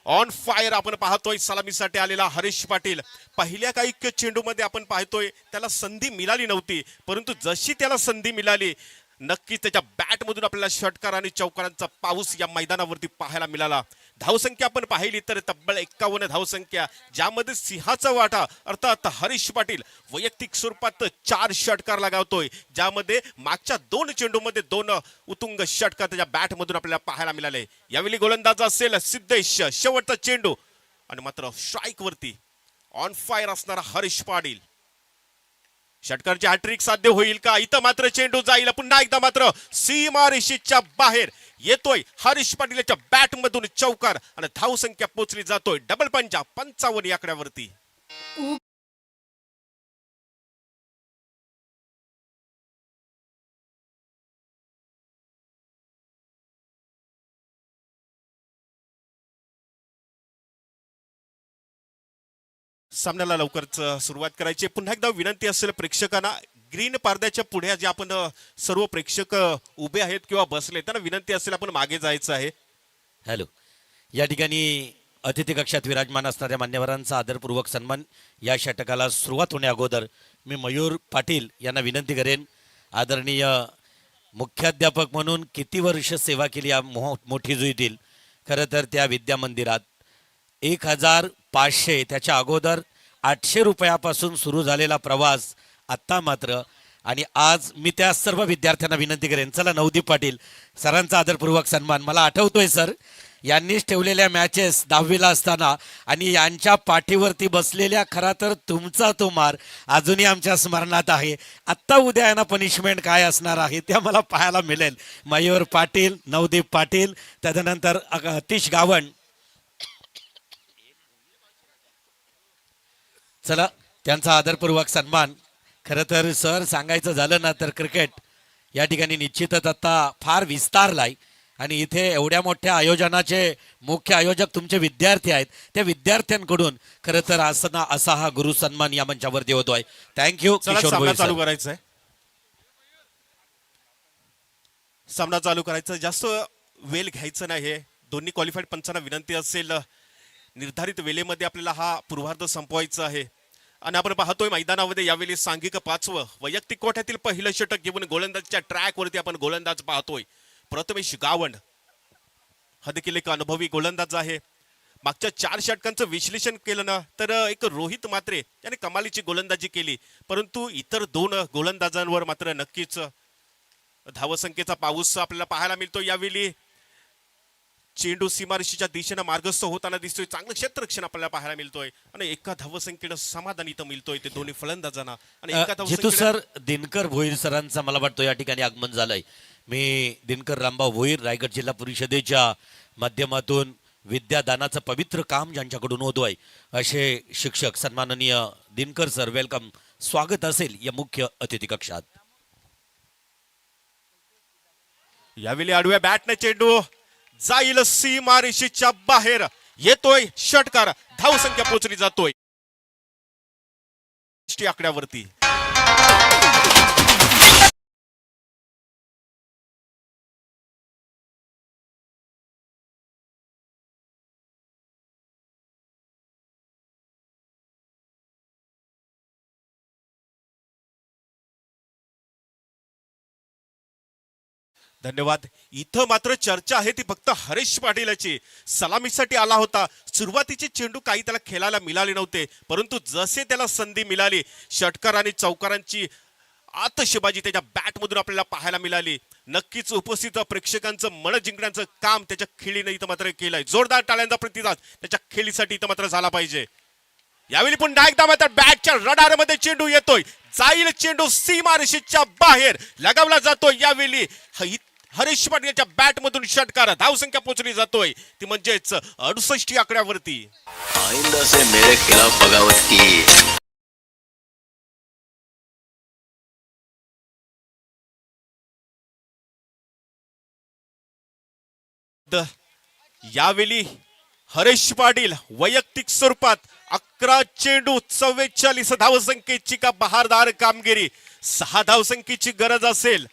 ऑन फायर आपण पाहतोय सलामीसाठी आलेला हरीश पाटील. पहिल्या काही चेंडूमध्ये आपण पाहतोय त्याला संधी मिळाली नव्हती, परंतु जशी त्याला संधी मिळाली नक्कीच त्याच्या बॅटमधून आपल्याला षटकार आणि चौकारांचा पाऊस या मैदानावरती पाहायला मिळाला. धावसंख्या आपण पाहिली तर तब्बल 51 धावसंख्या, ज्यामध्ये सिंहाचा वाटा अर्थात हरीश पाटील वैयक्तिक स्वरूपात 4 षटकार लगावतोय, ज्यामध्ये मागच्या 2 चेंडूमध्ये 2 उत्तुंग षटकार त्याच्या बॅटमधून आपल्याला पाहायला मिळाले. यावेळी गोलंदाज असेल सिद्धेश. शेवटचा चेंडू आणि मात्र स्ट्राईक वरती ऑन फायर असणारा हरीश पाटील. षटकारची हॅट्रिक साध्य होईल का? इथं मात्र चेंडू जाईल पुन्हा एकदा मात्र सीमारेषेच्या बाहेर येतोय हरीश पाटील याच्या बॅटमधून चौकार आणि धावसंख्या पोहोचली जातोय डबल पंचा 55 या आकड्यावरती. सामन्याला लवकरच सुरुवात करायची. पुन्हा एकदा विनंती असेल प्रेक्षकांना, ग्रीन पडद्याच्या पुढे जे आपण सर्व प्रेक्षक उभे आहेत किंवा बसले त्यांना विनंती असेल आपण मागे जायचं आहे. हॅलो, या ठिकाणी अतिथी कक्षात विराजमान असणाऱ्या मान्यवरांचा आदरपूर्वक सन्मान. या षटकाला सुरुवात होण्या अगोदर मी मयूर पाटील यांना विनंती करेन, आदरणीय मुख्याध्यापक म्हणून किती वर्ष सेवा केली या मोठी जुईतील. खरं तर त्या विद्यामंदिरात 1500, त्याच्या अगोदर 800 रुपयापासून सुरू झालेला प्रवास आत्ता मात्र, आणि आज मी त्या सर्व विद्यार्थ्यांना विनंती करेन, चला नवदीप पाटील सरांचा आदरपूर्वक सन्मान. मला आठवतोय सर, यांनीच ठेवलेल्या मॅचेस 10वीला असताना आणि यांच्या पाठीवरती बसलेल्या खरा तर तुमचा तो मार अजूनही आमच्या स्मरणात आहे. आत्ता उद्या यांना पनिशमेंट काय असणार आहे ते मला पाहायला मिळेल. मयूर पाटील, नवदीप पाटील, त्यानंतर अतिश गावण. चला त्यांचा आदरपूर्वक सन्मान. खरं तर सर सांगायचं झालं ना तर क्रिकेट या ठिकाणी निश्चितच आता फार विस्तारलाय आणि इथे एवढ्या मोठ्या आयोजनाचे मुख्य आयोजक तुमचे विद्यार्थी आहेत. त्या विद्यार्थ्यांकडून खरं तर असा हा गुरु सन्मान या मंचावरती होतोय. थँक्यू. चला सामना चालू करायचा आहे. सामना चालू करायचा, जास्त वेळ घ्यायचं नाही. दोन्ही क्वालिफाईड पंचांना विनंती असेल, निर्धारित वेळेमध्ये आपल्याला हा पूर्वार्ध संपवायचा आहे. आणि आपण पाहतोय मैदानामध्ये यावेळी सांघिक 5वं वैयक्तिक कोट्यातील पहिलं षटक घेऊन गोलंदाजच्या ट्रॅकवरती आपण गोलंदाज पाहतोय. प्रथमेश गावंड हा देखील एक अनुभवी गोलंदाज आहे. मागच्या 4 षटकांचं विश्लेषण केलं ना तर एक रोहित मात्रे याने कमालीची गोलंदाजी केली, परंतु इतर 2 गोलंदाजांवर मात्र नक्कीच धावसंख्येचा पाऊस आपल्याला पाहायला मिळतो. यावेळी चेंडू सीमारेषेच्या दिशेनं मार्गस्थ होताना दिसतोय. चांगलं क्षेत्ररक्षण आपल्याला पाहायला मिळतोय आणि एका धावसंख्येनं समाधान इथं मिळतोय ते दोन्ही फलंदाजांना. आणि एका जितू सर, दिनकर भोईर सरांचा मला वाटतं या ठिकाणी आगमन झालंय. मी दिनकर रामभाऊ भोईर, रायगड जिल्हा परिषदेच्या माध्यमातून विद्यादानाचं पवित्र काम ज्यांच्याकडून होतोय असे शिक्षक सन्माननीय दिनकर सर, वेलकम, स्वागत असेल या मुख्य अतिथी कक्षात. यावेळी आडव्या बॅटने चेंडू जाईल सीमारेषेच्या बाहेर, येतोय षटकार, धावसंख्या पोहोचली जातोय आकड्यावरती. धन्यवाद. इथं मात्र चर्चा आहे ती फक्त हरेश पाटीलची. सलामीसाठी आला होता. सुरुवातीचे चेंडू काही त्याला खेळायला मिळाले नव्हते, परंतु जसे त्याला संधी मिळाली, षटकार आणि चौकारांची आतषबाजी त्याच्या बॅटमधून आपल्याला पाहायला मिळाली. नक्कीच उपस्थित प्रेक्षकांचं मन जिंकण्याचं काम त्याच्या खेळीने इथं मात्र केलंय. जोरदार टाळ्यांचा प्रतिसाद त्याच्या खेळीसाठी इथं मात्र झाला पाहिजे. यावेळी पुन्हा एकदा मात्र बॅटच्या रडारमध्ये चेंडू येतोय, जाईल चेंडू सीमारेषेच्या बाहेर, लगावला जातोय. यावेळी हरीश पाटील याच्या बॅटमधून षटकार, धावसंख्या पोहोचली जातोय ती म्हणजेच 68 आकड्यावरती. आइंदा से मेरे खिलाफ बगावत की. यावेळी हरेश पाटील वैयक्तिक स्वरूपात 11 चेंडू 44 धावसंख्येची का बहारदार कामगिरी. 6 धावसंख्येची गरज असेल.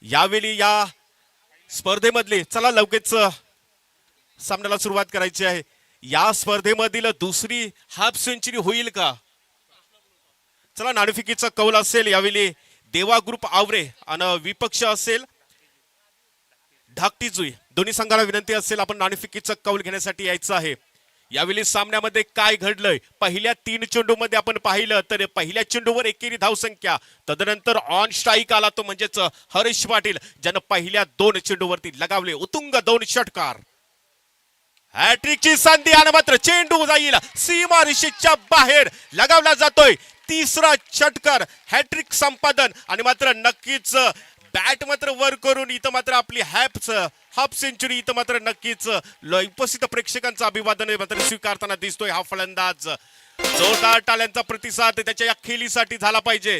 यावेळी या स्पर्धेमधली, चला लगेच सामन्याला सुरुवात करायची आहे. या स्पर्धेमधील दुसरी हाफ सेंचुरी होईल का? चला नाणेफेकीचा कौल असेल. यावेळी देवा ग्रुप आवरे आणि विपक्ष असेल धाकटी जुई. दोन्ही संघाला विनंती असेल आपण नाणेफेकीचा कौल घेण्यासाठी यायचं आहे. यावेळी सामन्यामध्ये काय घडलंय, पहिल्या 3 चेंडूमध्ये आपण पाहिलं तर पहिल्या चेंडूवर एकेरी धावसंख्या, तदनंतर ऑन स्ट्राईक आला तो म्हणजेच हरीश पाटील ज्यानं पहिल्या 2 चेंडूवरती लगावले उत्तुंग 2 षटकार. हॅट्रिकची संधी आणि मात्र चेंडू जाईल सीमारेषेच्या बाहेर, लगावला जातोय 3रा षटकार, हॅट्रिक संपादन आणि मात्र नक्कीच बॅट मात्र वर करून इथं मात्र आपली हाफ सेंचुरी इथं मात्र नक्कीच उपस्थित प्रेक्षकांचं अभिवादन मात्र स्वीकारताना दिसतोय हा फलंदाज. जोरदार टाळ्यांचा प्रतिसाद त्याच्या या खेळीसाठी झाला पाहिजे.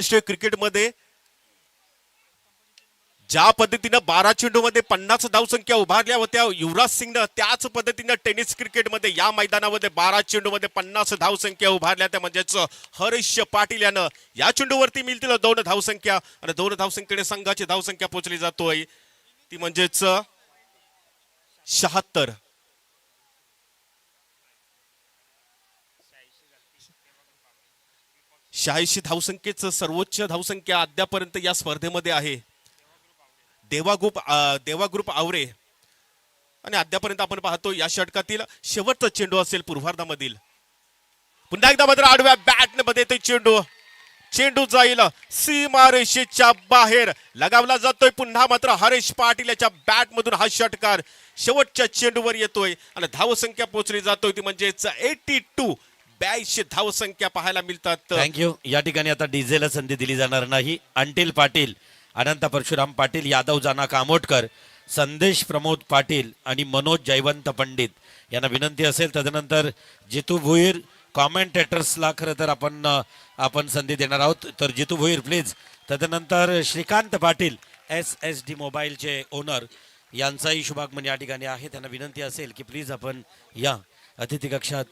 राष्ट्रीय क्रिकेटमध्ये ज्या पद्धतीनं 12 चेंडूमध्ये 50 धावसंख्या उभारल्या होत्या युवराज सिंगनं, त्याच पद्धतीनं टेनिस क्रिकेटमध्ये या मैदानामध्ये 12 चेंडूमध्ये 50 धावसंख्या उभारल्या त्या म्हणजेच हरीश पाटील यानं या चेंडूवरती मिळतील 2 धावसंख्या आणि 2 धावसंख्येने संघाची धावसंख्या पोहोचली जातोय ती म्हणजेच 76. 86 धावसंख्येचं सर्वोच्च धावसंख्या अद्यापर्यंत या स्पर्धेमध्ये आहे देवा ग्रुप आवरे आणि अद्यापर्यंत आपण पाहतो या षटकातील शेवटचा चेंडू असेल पूर्वार्धामधील. पुन्हा एकदा मात्र आडव्या बॅट मध्ये ते चेंडू जाईल सीमारेषेच्या बाहेर लगावला जातोय. पुन्हा मात्र हरीश पाटील याच्या बॅट मधून हा षटकार शेवटच्या चेंडूवर येतोय आणि धावसंख्या पोहोचली जातोय ती म्हणजेच 82 धावसंख्या पाहायला मिळतात. थँक्यू. या ठिकाणी आता डीजेला संधी दिली जाणार नाही. अंटील पाटील, अनंत परशुराम पाटील, यादव जाना कामोटकर, संदेश प्रमोद पाटील आणि मनोज जयवंत पंडित यांना विनंती असेल. तदनंतर जितू भोईर कॉमेंटेटर्सला खरं तर आपण संधी देणार आहोत, तर जितू भोईर प्लीज. तदनंतर श्रीकांत पाटील SSD मोबाईलचे ओनर यांचाही शुभागमन या ठिकाणी आहे. त्यांना विनंती असेल की प्लीज आपण या अतिथी कक्षात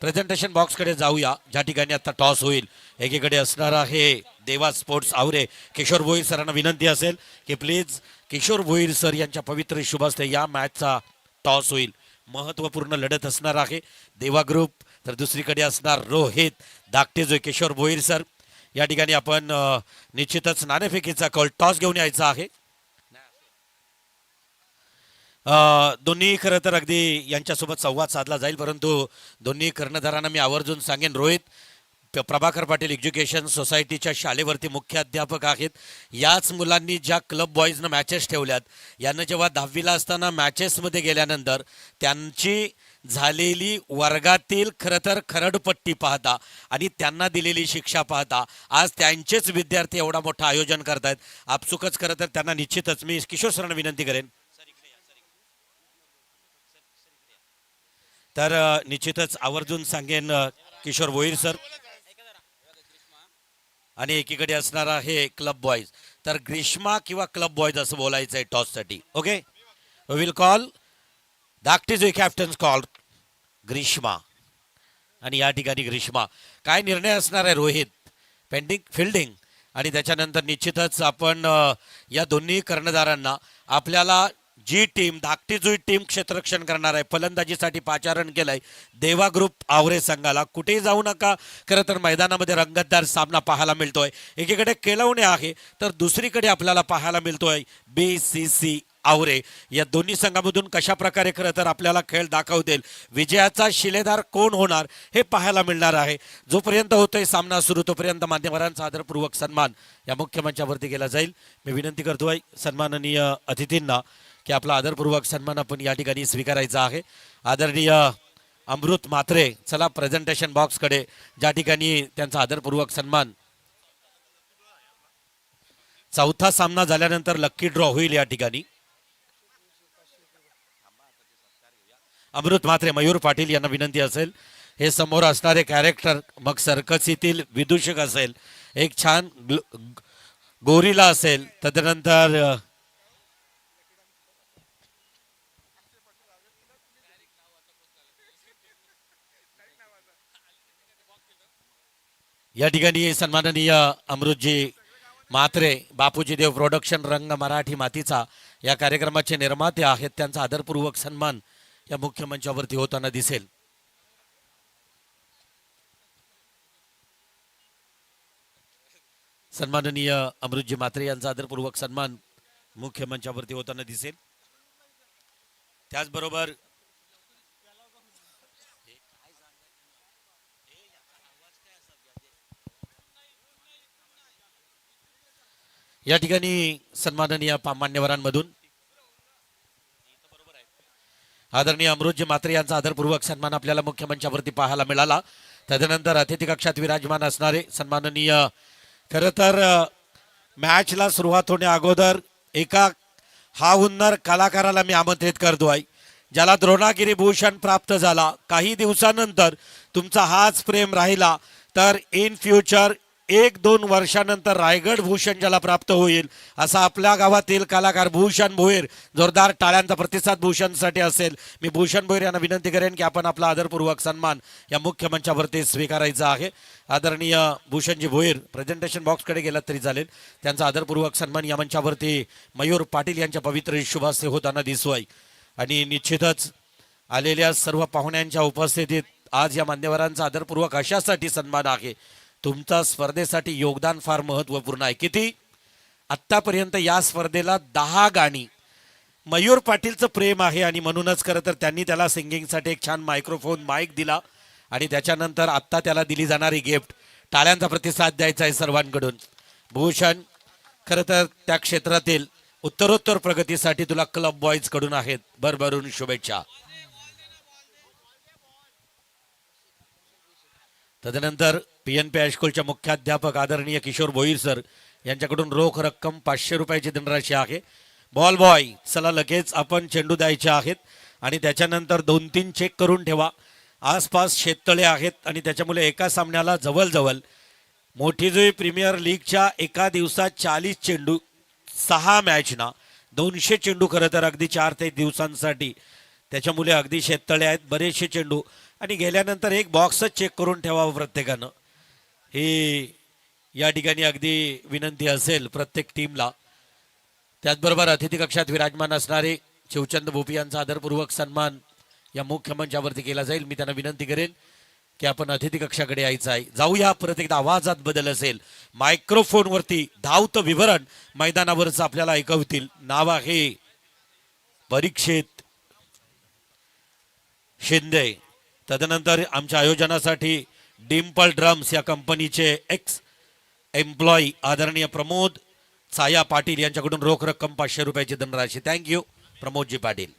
प्रेझेंटेशन बॉक्सकडे जाऊया ज्या ठिकाणी आता टॉस होईल. एकीकडे असणार आहे देवा स्पोर्ट्स आवरे. किशोर भोईर सरांना विनंती असेल की प्लीज किशोर भोईर सर यांच्या पवित्र शुभास्ते या मॅचचा टॉस होईल. महत्त्वपूर्ण लढत असणार आहे. देवा ग्रुप तर दुसरीकडे असणार रोहित धाकटे जो किशोर भोईर सर. या ठिकाणी आपण निश्चितच नाणेफेकीचा कॉल टॉस घेऊन यायचा आहे. दोन्ही खरं तर अगदी यांच्यासोबत संवाद साधला जाईल, परंतु दोन्ही कर्णधारांना मी आवर्जून सांगेन. रोहित प्रभाकर पाटील एज्युकेशन सोसायटीच्या शाळेवरती मुख्याध्यापक आहेत. याच मुलांनी ज्या क्लब बॉईजनं मॅचेस ठेवल्यात, यांना जेव्हा 10वीला असताना मॅचेसमध्ये गेल्यानंतर त्यांची झालेली वर्गातील खरं तर खरडपट्टी पाहता आणि त्यांना दिलेली शिक्षा पाहता आज त्यांचेच विद्यार्थी एवढा मोठं आयोजन करतायत. आपसुकच खरं तर त्यांना निश्चितच मी किशोर सरांना विनंती करेन. तर निश्चितच आवर्जून सांगेन किशोर भोईर सर. आणि एकीकडे असणार आहे क्लब बॉईज, तर ग्रीष्मा किंवा क्लब बॉईज असं बोलायचं आहे टॉससाठी. ओके, विल कॉल धाकटे जो कॅप्टन्स कॉल ग्रीष्मा. आणि या ठिकाणी ग्रीष्मा काय निर्णय असणार आहे. रोहित पेंडिंग फिल्डिंग आणि त्याच्यानंतर निश्चितच आपण या दोन्ही कर्णधारांना आपल्याला जी टीम धाकटी जुई टीम क्षेत्ररक्षण करणार आहे फलंदाजीसाठी पाचारण केलंय देवा ग्रुप आवरे संघाला. कुठेही जाऊ नका, खरं तर मैदानामध्ये रंगतदार सामना पाहायला मिळतोय. एकीकडे केलवणे आहे तर दुसरीकडे आपल्याला पाहायला मिळतोय BCC आवरे. या दोन्ही संघामधून कशा प्रकारे खरं तर आपल्याला खेळ दाखवतील, विजयाचा शिलेदार कोण होणार हे पाहायला मिळणार आहे. जोपर्यंत होतोय सामना सुरू तोपर्यंत मान्यवरांचा आदरपूर्वक सन्मान या मुख्य मंचावरती केला जाईल. मी विनंती करतोय सन्माननीय अतिथींना की आपला आदरपूर्वक सन्मान आपण या ठिकाणी स्वीकारायचा आहे. आदरणीय अमृत म्हात्रे, चला प्रेझेंटेशन बॉक्सकडे ज्या ठिकाणी त्यांचा आदरपूर्वक सन्मान. चौथा सामना झाल्यानंतर लक्की ड्रॉ होईल या ठिकाणी. अमृत म्हात्रे मयूर पाटील यांना विनंती असेल, हे समोर असणारे कॅरेक्टर मग सर्कस येथील विदूषक असेल, एक छान गोरीला असेल, तदनंतर या ठिकाणी सन्माननीय अमृतजी म्हात्रे, बापूजी देव प्रोडक्शन, रंग मराठी मातीचा या कार्यक्रमाचे निर्माते आहेत. त्यांचा आदरपूर्वक सन्मान या मुख्य मंचावरती होताना दिसेल. सन्माननीय अमृतजी म्हात्रे यांचा आदरपूर्वक सन्मान मुख्य मंचावरती होताना दिसेल. त्याचबरोबर या ठिकाणी सन्माननीय मान्यवरांमधून आदरणीय अमृतजी म्हात्रे यांचा आदरपूर्वक सन्मान आपल्याला मुख्य मंचावरती पाहायला मिळाला. तदनंतर अतिथी कक्षात विराजमान असणारे सन्माननीय, खरं तर मॅचला सुरुवात होण्या अगोदर एका हा हुन्नर कलाकाराला मी आमंत्रित करतोय, ज्याला द्रोणागिरी भूषण प्राप्त झाला. काही दिवसानंतर तुमचा हाच प्रेम राहिला तर इन फ्युचर 1-2 वर्षानंतर रायगड भूषण ज्याला प्राप्त होईल असा आपल्या गावातील कलाकार भूषण भोईर. जोरदार टाळ्यांचा प्रतिसाद भूषणसाठी असेल. मी भूषण भोईर यांना विनंती करेन की आपण आपला आदरपूर्वक सन्मान या मुख्य मंचावरती स्वीकारायचा आहे. आदरणीय भूषणजी भोईर प्रेझेंटेशन बॉक्सकडे गेलात तरी चालेल. त्यांचा आदरपूर्वक सन्मान या मंचावरती मयूर पाटील यांच्या पवित्र शुभास्ते होताना दिसतोय. आणि निश्चितच आलेल्या सर्व पाहुण्यांच्या उपस्थितीत आज या मान्यवरांचा आदरपूर्वक अशासाठी सन्मान आहे. तुमचा स्पर्धेसाठी योगदान फार महत्वपूर्ण आहे. किती आत्तापर्यंत या स्पर्धेला 10 गाणी मयूर पाटीलचं प्रेम आहे आणि म्हणूनच खरं तर त्यांनी त्याला सिंगिंगसाठी एक छान मायक्रोफोन माईक दिला आणि त्याच्यानंतर आत्ता त्याला दिली जाणारी गिफ्ट. टाळ्यांचा प्रतिसाद द्यायचा आहे सर्वांकडून. भूषण खरं तर त्या क्षेत्रातील उत्तरोत्तर प्रगतीसाठी तुला क्लब बॉईज कडून आहेत भरभरून शुभेच्छा. तदनंतर PNP हायस्कूलच्या मुख्याध्यापक आदरणीय किशोर भोईर सर यांच्याकडून रोख रक्कम 500 रुपयाची धनराशी आहे. बॉल बॉय चला लगेच आपण चेंडू द्यायचे आहेत आणि त्याच्यानंतर 2-3 चेक करून ठेवा. आसपास शेततळे आहेत आणि त्याच्यामुळे एका सामन्याला जवळजवळ मोठी जुई प्रीमियर लीगच्या एका दिवसात 40 चेंडू 6 मॅचना 200 चेंडू खरं तर अगदी 4 ते दिवसांसाठी. त्याच्यामुळे अगदी शेततळे आहेत बरेचसे चेंडू आणि गेल्यानंतर एक बॉक्सच चेक करून ठेवावं प्रत्येकानं. ही या ठिकाणी अगदी विनंती असेल प्रत्येक टीमला. त्याचबरोबर अतिथी कक्षात विराजमान असणारे शिवचंद भोपी यांचा आदरपूर्वक सन्मान या मुख्य मंचावरती केला जाईल. मी त्यांना विनंती करेन की आपण अतिथी कक्षाकडे यायचं आहे. जाऊया. परत एकदा आवाजात बदल असेल. मायक्रोफोनवरती धावतं विवरण मैदानावरच आपल्याला ऐकवतील. नाव आहे परीक्षित शिंदे. तदनंतर आमच्या आयोजनासाठी डिम्पल ड्रम्स या कंपनीचे एक्स एम्प्लॉई आदरणीय प्रमोद छाया पाटील यांच्याकडून रोख रक्कम 500 रुपयाची धनराशी. थँक्यू प्रमोदजी पाटील.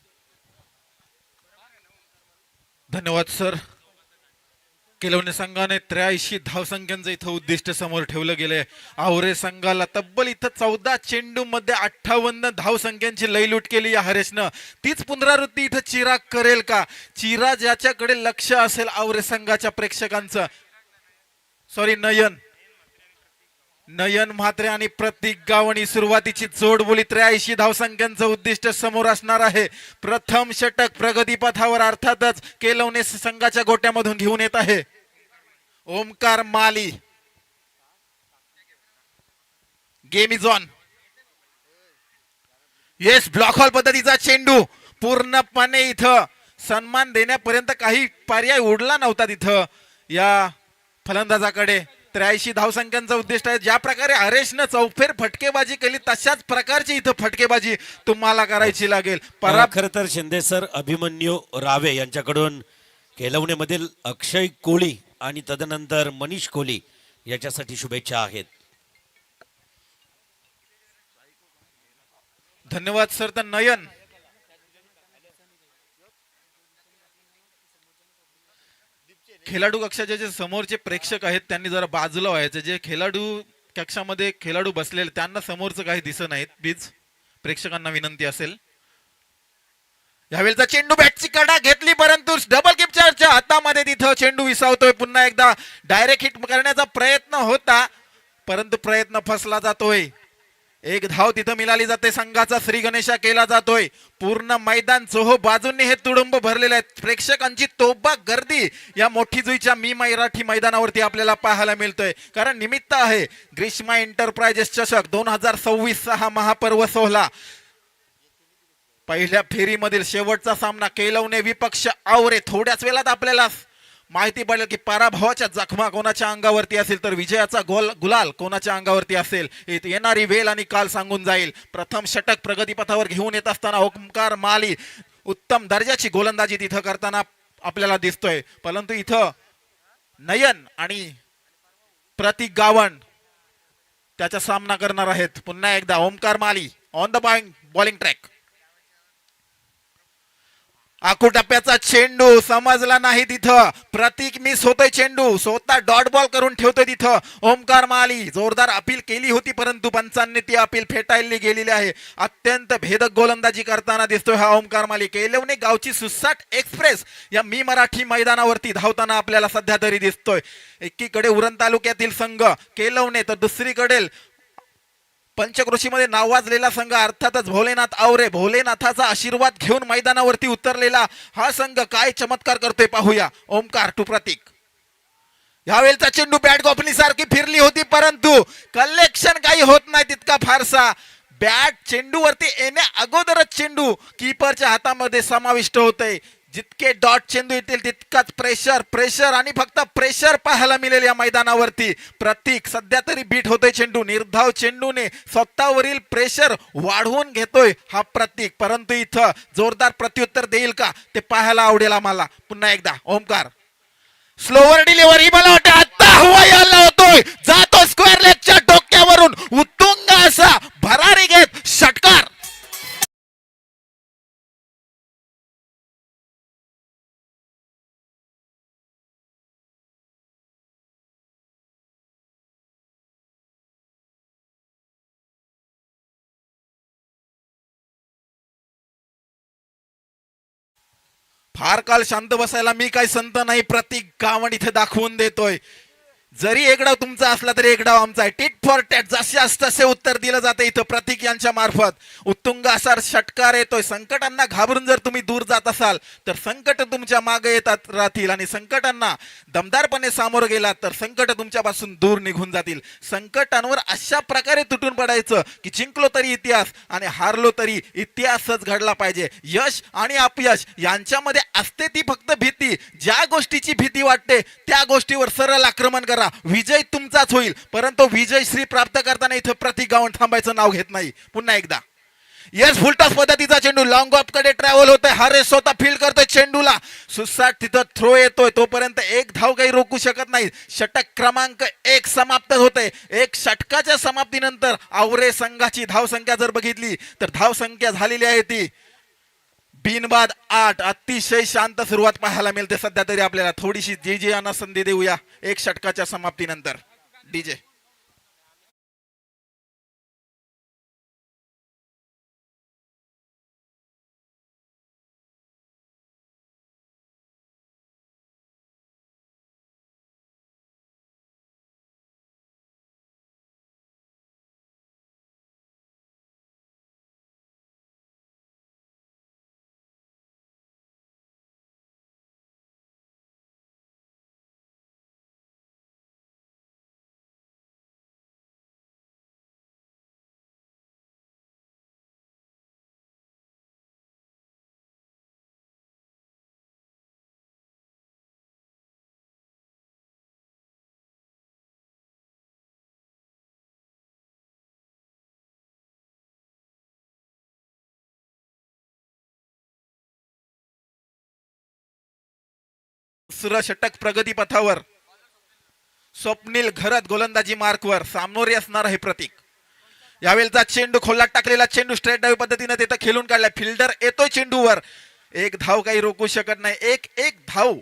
धन्यवाद सर. केलवणे संघाने 83 धावसंख्यांचं इथं उद्दिष्ट समोर ठेवलं गेलंय. आवरे संघाला तब्बल इथं 14 चेंडू मध्ये 58 धावसंख्यांची लयलूट केली या हरेशनं. तीच पुनरावृत्ती इथं चिराग करेल का? चिराग ज्याच्याकडे लक्ष असेल आवरे संघाच्या प्रेक्षकांचं, सॉरी नयन म्हात्रे आणि प्रतीक गावणी सुरुवातीची जोडबोली. 83 धावसंख्यांचं उद्दिष्ट समोर असणार आहे. प्रथम षटक प्रगतीपथावर अर्थातच केलवणे संघाच्या गोट्यामधून घेऊन येत आहे Omkar Mali. Game is on. Yes, block hole पद्धतीचा चेंडू पूर्णपणे इथं सन्मान देण्यापर्यंत काही पर्याय उडला नव्हता तिथं या फलंदाजाकडे. 83 धावसंख्यांचं उद्दिष्ट आहे. ज्या प्रकारे हरेशनं चौफेर फटकेबाजी केली तशाच प्रकारची इथं फटकेबाजी तुम्हाला करायची लागेल. खरं तर शिंदे सर अभिमन्यू रावे यांच्याकडून केलवणेमधील अक्षय कोळी आणि तदनंतर मनीष कोळी याच्यासाठी शुभेच्छा आहेत. धन्यवाद सर. तर नयन खेळाडू कक्षाचे जे समोरचे प्रेक्षक आहेत त्यांनी जरा बाजूला व्हायचं. जे खेळाडू कक्षामध्ये खेळाडू बसलेले त्यांना समोरचं काही दिसत नाहीत. प्लीज प्रेक्षकांना विनंती असेल. यावेळेचा चेंडू बॅटची कडा घेतली परंतु डबल किपच्या हातामध्ये तिथं चेंडू विसावतोय. पुन्हा एकदा डायरेक्ट हिट करण्याचा प्रयत्न होता परंतु प्रयत्न फसला जातोय. एक धाव तिथं मिळाली जाते. संघाचा श्री गणेशा केला जातोय. पूर्ण मैदान चोहो बाजूंनी हे तुडुंब भरलेले आहेत. प्रेक्षकांची तोबा गर्दी या मोठी जुईच्या मी मराठी मैदानावरती आपल्याला पाहायला मिळतोय. कारण निमित्त आहे ग्रीष्मा एंटरप्राइजेस चषक 2026 हा महापर्व सोहळा. पहिल्या फेरीमधील शेवटचा सामना केलवणे विपक्ष आवरे. थोड्याच वेळात आपल्याला माहिती पडेल की पराभवाच्या जखमा कोणाच्या अंगावरती असेल तर विजयाचा गुलाल कोणाच्या अंगावरती असेल. येणारी वेळ आणि काल सांगून जाईल. प्रथम षटक प्रगतीपथावर घेऊन येत असताना ओमकार माली उत्तम दर्जाची गोलंदाजी तिथं करताना आपल्याला दिसतोय. परंतु इथं नयन आणि प्रतीक गावण त्याचा सामना करणार आहेत. पुन्हा एकदा ओमकार माली ऑन द बॉलिंग ट्रॅक. आकुटप्प्याचा चेंडू समजला नाही तिथं. प्रतीक मिस होतोय चेंडू, स्वतः डॉट बॉल करून ठेवतोय तिथं. ओमकार माली जोरदार अपील केली होती, परंतु पंचांनी ती अपील फेटाळली गेलेली आहे. अत्यंत भेदक गोलंदाजी करताना दिसतोय हा ओमकार माली. केलवणे गावची सुसाट एक्सप्रेस या मी मराठी मैदानावरती धावताना आपल्याला सध्या तरी दिसतोय. एकीकडे उरण तालुक्यातील संघ केलवणे, तर दुसरीकडे पंचक्रोशीमध्ये नावाजलेला संघ अर्थातच भोलेनाथ आवरे. भोलेनाथाचा आशीर्वाद घेऊन मैदानावरती उतरलेला हा संघ काय चमत्कार करतोय पाहूया. ओमकार टू प्रतीक. यावेळेचा चेंडू बॅट गोपनी सारखी फिरली होती, परंतु कलेक्शन काही होत नाही तितका फारसा. बॅट चेंडूवरती येण्या अगोदरच चेंडू कीपरच्या हातामध्ये समाविष्ट होते. जितके डॉट चेंडू येतील तितकाच प्रेशर आणि फक्त प्रेशर पाहायला मिळेल या मैदानावरती. प्रतीक सध्या तरी बीट होतोय चेंडू. निर्धाव चेंडूने स्वतःवरील प्रेशर वाढवून घेतोय हा प्रतीक, परंतु इथं जोरदार प्रत्युत्तर देईल का ते पाहायला आवडेल आम्हाला. पुन्हा एकदा ओमकार. स्लोवर डिलिव्हरी, मला वाटतं आता हवा यायला होतोय, जातो स्क्वेअर लेगच्या डोक्यावरून उत्तुंग असा भरारी घेत षटकार. फार काळ शांत बसायला मी काय संत नाही. प्रतीक गावण इथे दाखवून देतोय. जरी एक डाव तुमचा असला तरी एक डाव आमचा आहे. टिट फॉर टॅट जसे तसे उत्तर दिलं जातं इथं प्रतीक यांच्या मार्फत. उत्तुंग असा षटकार येतोय. संकटांना घाबरून जर तुम्ही दूर जात असाल तर संकट तुमच्या मागे येतात राहतील, आणि संकटांना दमदारपणे सामोरं गेलात तर संकट तुमच्यापासून दूर निघून जातील. संकटांवर अशा प्रकारे तुटून पडायचं की जिंकलो तरी इतिहास आणि हारलो तरी इतिहासच घडला पाहिजे. यश आणि अपयश यांच्यामध्ये असते ती फक्त भीती. ज्या गोष्टीची भीती वाटते त्या गोष्टीवर सरळ आक्रमण करा, विजय तुमचाच होईल. परंतु विजय श्री प्राप्त करताना इथं प्रतीक गावण थांबायचं नाव घेत नाही. पुन्हा एकदा यस फुलटॉस पद्धतीचा चेंडू लॉंग ऑफ कडे ट्रॅव्हल होतोय. हारे स्वतः फील्ड करतोय चेंडूला. सुसाट तिथं थ्रो येतोय, तोपर्यंत एक धाव काही रोखू शकत नाही. षटक क्रमांक 1 समाप्त होते. एक षटकाच्या समाप्तीनंतर आवरे संघाची धावसंख्या जर बघितली तर धावसंख्या झालेली आहे ती बिनबाद 8. अतिशय शांत सुरुवात पाहायला मिळते सध्या तरी आपल्याला. थोडीशी जी यांना संधी देऊया एक षटकाच्या समाप्तीनंतर. डीजे दुसरं षटक प्रगती पथावर. स्वप्नील घरत गोलंदाजी मार्कवर सामोरे असणार आहे प्रतीक. यावेळेचा चेंडू खोलात टाकलेला चेंडू स्ट्रेट डावी पद्धतीने तिथं खेळून काढलाय. फिल्डर येतोय चेंडूवर. एक धाव काही रोखू शकत नाही. एक धाव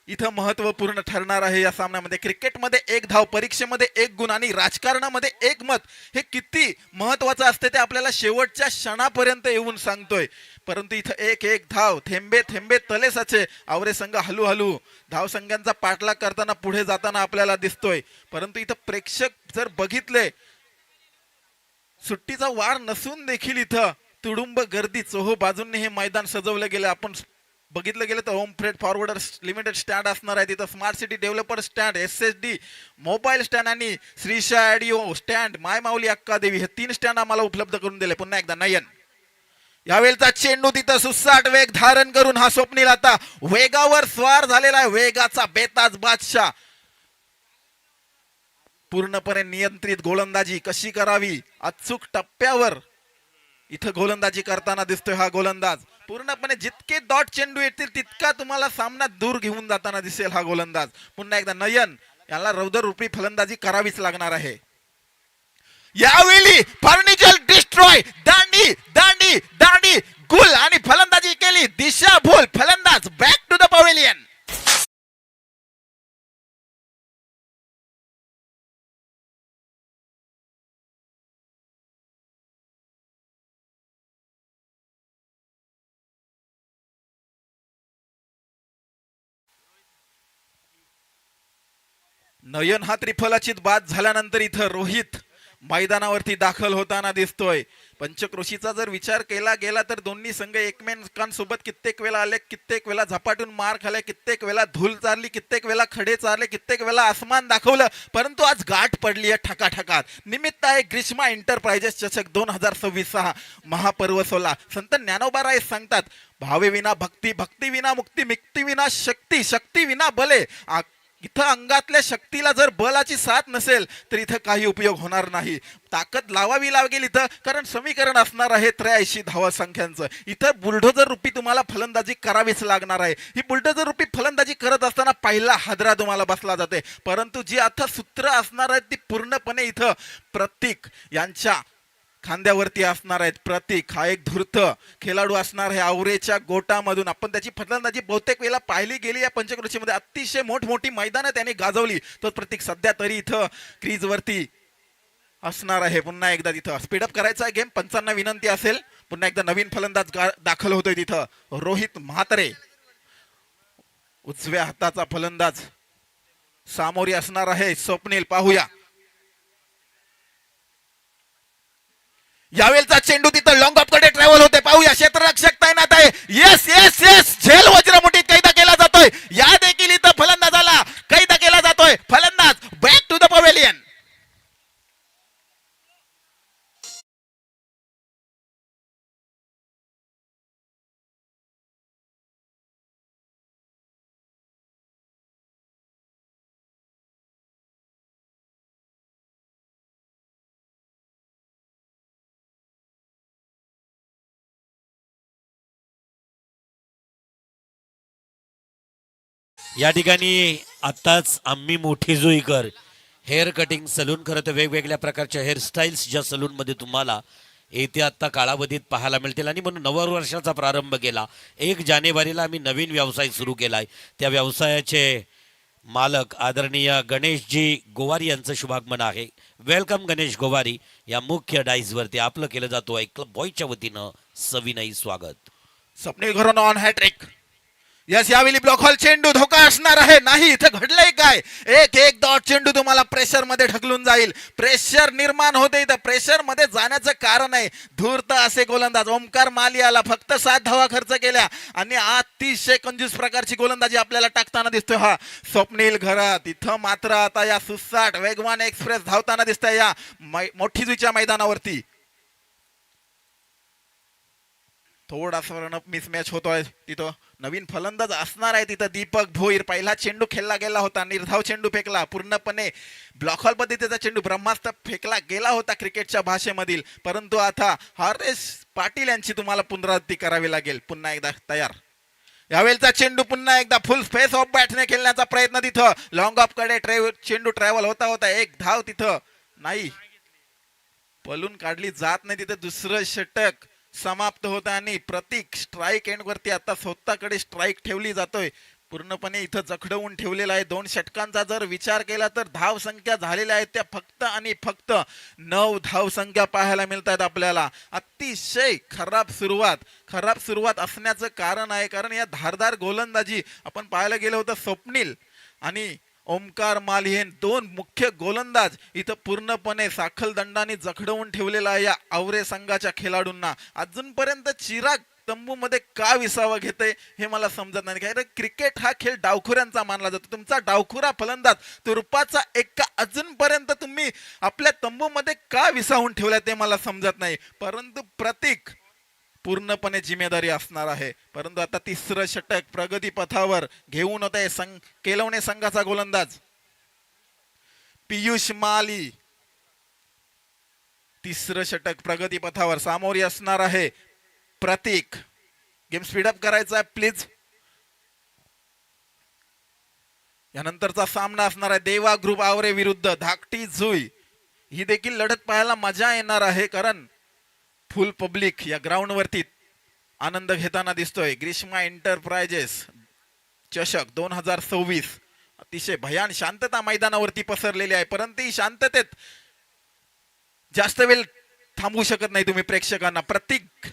इथं महत्वपूर्ण ठरणार आहे या सामन्यामध्ये. क्रिकेटमध्ये एक धाव, परीक्षेमध्ये 1 गुण आणि राजकारणामध्ये 1 मत हे किती महत्वाचं असते ते आपल्याला शेवटच्या क्षणापर्यंत येऊन सांगतोय. परंतु इथं एक धाव, थेंबे थेंबे तले साचे. आवरे संघ हळूहळू धावसंख्यांचा पाठलाग करताना पुढे जाताना आपल्याला दिसतोय. परंतु इथं प्रेक्षक जर बघितले, सुट्टीचा वार नसून देखील इथं तुडुंब गर्दी चोहो बाजूंनी हे मैदान सजवलं गेलं. आपण बघितलं गेलं तर home freight forwarder limited stand असणार आहे तिथं. Smart city developer stand, SSD mobile stand आणि श्रीशा ॲडिओ स्टँड, माय माऊली अक्कादेवी हे 3 स्टँड आम्हाला उपलब्ध करून दिले. पुन्हा एकदा नयन. यावेळेचा चेंडू तिथं सुसाट वेग धारण करून हा स्वप्नील आता वेगावर स्वार झालेला आहे. वेगाचा बेताज बादशाह. पूर्णपणे नियंत्रित गोलंदाजी कशी करावी अचूक टप्प्यावर इथं गोलंदाजी करताना दिसतोय हा गोलंदाज. पूर्णपणे जितके डॉट चेंडू येतील तितका तुम्हाला सामना दूर घेऊन जाताना दिसेल हा गोलंदाज. पुन्हा एकदा नयन याला रौद्ररूपी फलंदाजी करावीच लागणार आहे. यावेळी फर्निचर डिस्ट्रॉय दांडी दांडी दांडी गुल आणि फलंदाजी केली दिशाभूल. फलंदाज बॅक टू द पवेलियन. नयन हा त्रिफलाचीत बाद झाल्यानंतर इथं रोहित मैदानावरती दाखल होताना दिसतोय. पंचक्रोशीचा जर विचार केला गेला तर दोन्ही संघ एकमेकांसोबत कित्येक वेळा आले, कित्येक वेळा झपाटून मार खाल्ले, कित्येक वेळा धूल चारली, कित्येक वेळा खडे चारले, कित्येक वेळा आसमान दाखवलं. परंतु आज गाठ पडली आहे ठकाठकात. निमित्त आहे ग्रीष्मा एंटरप्राइजेस चषक 2026 महापर्व सोला. संत ज्ञानोबा सांगतात, भावे विना भक्ती, भक्ती विना मुक्ती, मुक्ती विना शक्ती, शक्ती विना बले. इथं अंगातल्या शक्तीला जर बलाची साथ नसेल तर इथं काही उपयोग होणार नाही. ताकद लावावी लागेल इथं, कारण समीकरण असणार आहे 83 धावा संख्यांचं. इथं बुलडोजर रूपी तुम्हाला फलंदाजी करावीच लागणार आहे. ही बुलडोजर रूपी फलंदाजी करत असताना पहिला हादरा तुम्हाला बसला जाते. परंतु जी आता सूत्र असणार आहेत ती पूर्णपणे इथं प्रतीक यांच्या खांद्यावरती असणार आहेत. प्रतीक हा एक धूर्त खेळाडू असणार आहे आवरेच्या गोटामधून. आपण त्याची फलंदाजी बहुतेक वेळेला पाहिली गेली या पंचक्रोशीमध्ये. अतिशय मोठमोठी मैदानं त्याने गाजवली. तो प्रतीक सध्या तरी इथं क्रीजवरती असणार आहे. पुन्हा एकदा तिथं स्पीडअप करायचा आहे गेम. पंचांना विनंती असेल. पुन्हा एकदा नवीन फलंदाज दाखल होतोय तिथं रोहित म्हात्रे. उजव्या हाताचा फलंदाज सामोरी असणार आहे स्वप्नील. पाहूया यावेळचा चेंडू तिथं लॉंग ऑफ कडे ट्रॅव्हल होते. पाहूया क्षेत्ररक्षक तैनात आहे. येस येस येस झेल वज्रमुठीत कैद केला जातोय. या देखील इथं फलंदाजाला कैद केला जातोय. फलंदाज बॅक टू द पवेलियन. या ठिकाणी आत्ताच आम्ही मोठी जुईकर हेअर कटिंग सलून, खरं तर वेगवेगळ्या प्रकारच्या हेअरस्टाईल्स ज्या सलूनमध्ये तुम्हाला येत्या आत्ता कालावधीत पाहायला मिळतील. आणि म्हणून नववर्षाचा प्रारंभ केला. 1 जानेवारीला आम्ही नवीन व्यवसाय सुरू केला आहे. त्या व्यवसायाचे मालक आदरणीय गणेशजी गोवारी यांचं शुभागमन आहे. वेलकम गणेश गोवारी. या मुख्य डाईजवरती आपलं केलं जातो आहे क्लब बॉयच्या वतीनं सविनयी स्वागत. स्वप्नील घरून ऑन हॅट्रिक. यस यावेळी ब्लॉक हॉल चेंडू धोका असणार आहे. नाही इथं घडलंय काय, एक डॉट चेंडू तुम्हाला प्रेशर मध्ये ढकलून जाईल. प्रेशर निर्माण होते इथं. प्रेशर मध्ये जाण्याचं कारण आहे धूर्त असे गोलंदाज ओमकार मालियाला फक्त 7 धावा खर्च केल्या आणि अतिशय कंजूस प्रकारची गोलंदाजी आपल्याला टाकताना दिसतोय हा स्वप्नील घरात. इथं मात्र आता या सुसाट वेगवान एक्सप्रेस धावताना दिसतंय या मोठी जुईच्या मैदानावरती. थोडासा मिसमॅच होतोय तिथं. नवीन फलंदाज असणार आहे तिथं दीपक भोईर. पहिला चेंडू खेळला गेला होता, निर्धाव चेंडू फेकला, पूर्णपणे ब्लॉक हॉल पद्धतीचा चेंडू ब्रह्मास्त्र फेकला गेला होता क्रिकेटच्या भाषेमधील. परंतु आता हरेश पाटील यांची तुम्हाला पुनरावृत्ती करावी लागेल. पुन्हा एकदा तयार. यावेळचा चेंडू पुन्हा एकदा फुल फेस ऑफ बॅटने खेळण्याचा प्रयत्न तिथं लॉंग ऑफ कडे चेंडू ट्रॅव्हल होता. 1 धाव तिथं नाही, पलून काढली जात नाही तिथं. दुसरं षटक समाप्त होतं आणि प्रतीक स्ट्राईक एंड वरती आता स्वतःकडे स्ट्राईक ठेवली जातोय. पूर्णपणे इथं जखडवून ठेवलेला आहे. 2 षटकांचा जर विचार केला तर धाव संख्या झालेल्या आहेत त्या फक्त आणि फक्त 9 धाव संख्या पाहायला मिळत आहेत आपल्याला. अतिशय खराब सुरुवात असण्याचं कारण आहे कारण या धारदार गोलंदाजी आपण पाहायला गेलो होतं. स्वप्नील आणि ओमकार मालिहेन 2 मुख्य गोलंदाज इथं पूर्णपणे साखल दंडाने जखडवून ठेवलेला आहे या आवरे संघाच्या खेळाडूंना. अजूनपर्यंत चिराग तंबू मध्ये का विसावा घेतय हे मला समजत नाही. कारण क्रिकेट हा खेळ डावखुऱ्यांचा मानला जातो. तुमचा डावखुरा फलंदाज तुरुपाचा एक अजूनपर्यंत तुम्ही आपल्या तंबू मध्ये का विसावून ठेवलाय ते मला समजत नाही. परंतु प्रतीक पूर्णपणे जिम्मेदारी असणार आहे. परंतु आता तिसरं षटक प्रगती पथावर घेऊन होते केलवणे संघाचा गोलंदाज पियुष माली. तिसरं षटक प्रगती पथावर सामोरी असणार आहे प्रतीक. गेम स्पीडअप करायचा आहे प्लीज. यानंतरचा सामना असणार आहे देवा ग्रुप आवरे विरुद्ध धाकटी जुई. ही देखील लढत पाहायला मजा येणार आहे कारण फुल पब्लिक या ग्राउंड वरती आनंद घेताना दिसतोय. ग्रीष्मा एंटरप्राइजेस चषक 2026 अतिशय भयान शांतता मैदानावरती पसरलेली आहे, परंतु ही शांततेत जास्त वेळ थांबवू शकत नाही तुम्ही प्रेक्षकांना. प्रत्येक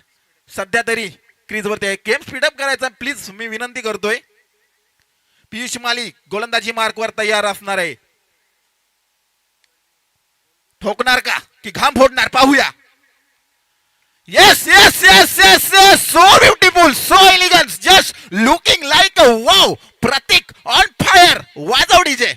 सध्या तरी क्रीजवरती आहे. गेम स्पीडअप करायचा प्लीज मी विनंती करतोय. पियुष माली गोलंदाजी मार्कवर तयार असणार आहे. ठोकणार का की घाम फोडणार पाहूया. Yes yes yes yes yes, so beautiful, so elegance, just looking like a wow. Pratik on fire, वाजव डीजे.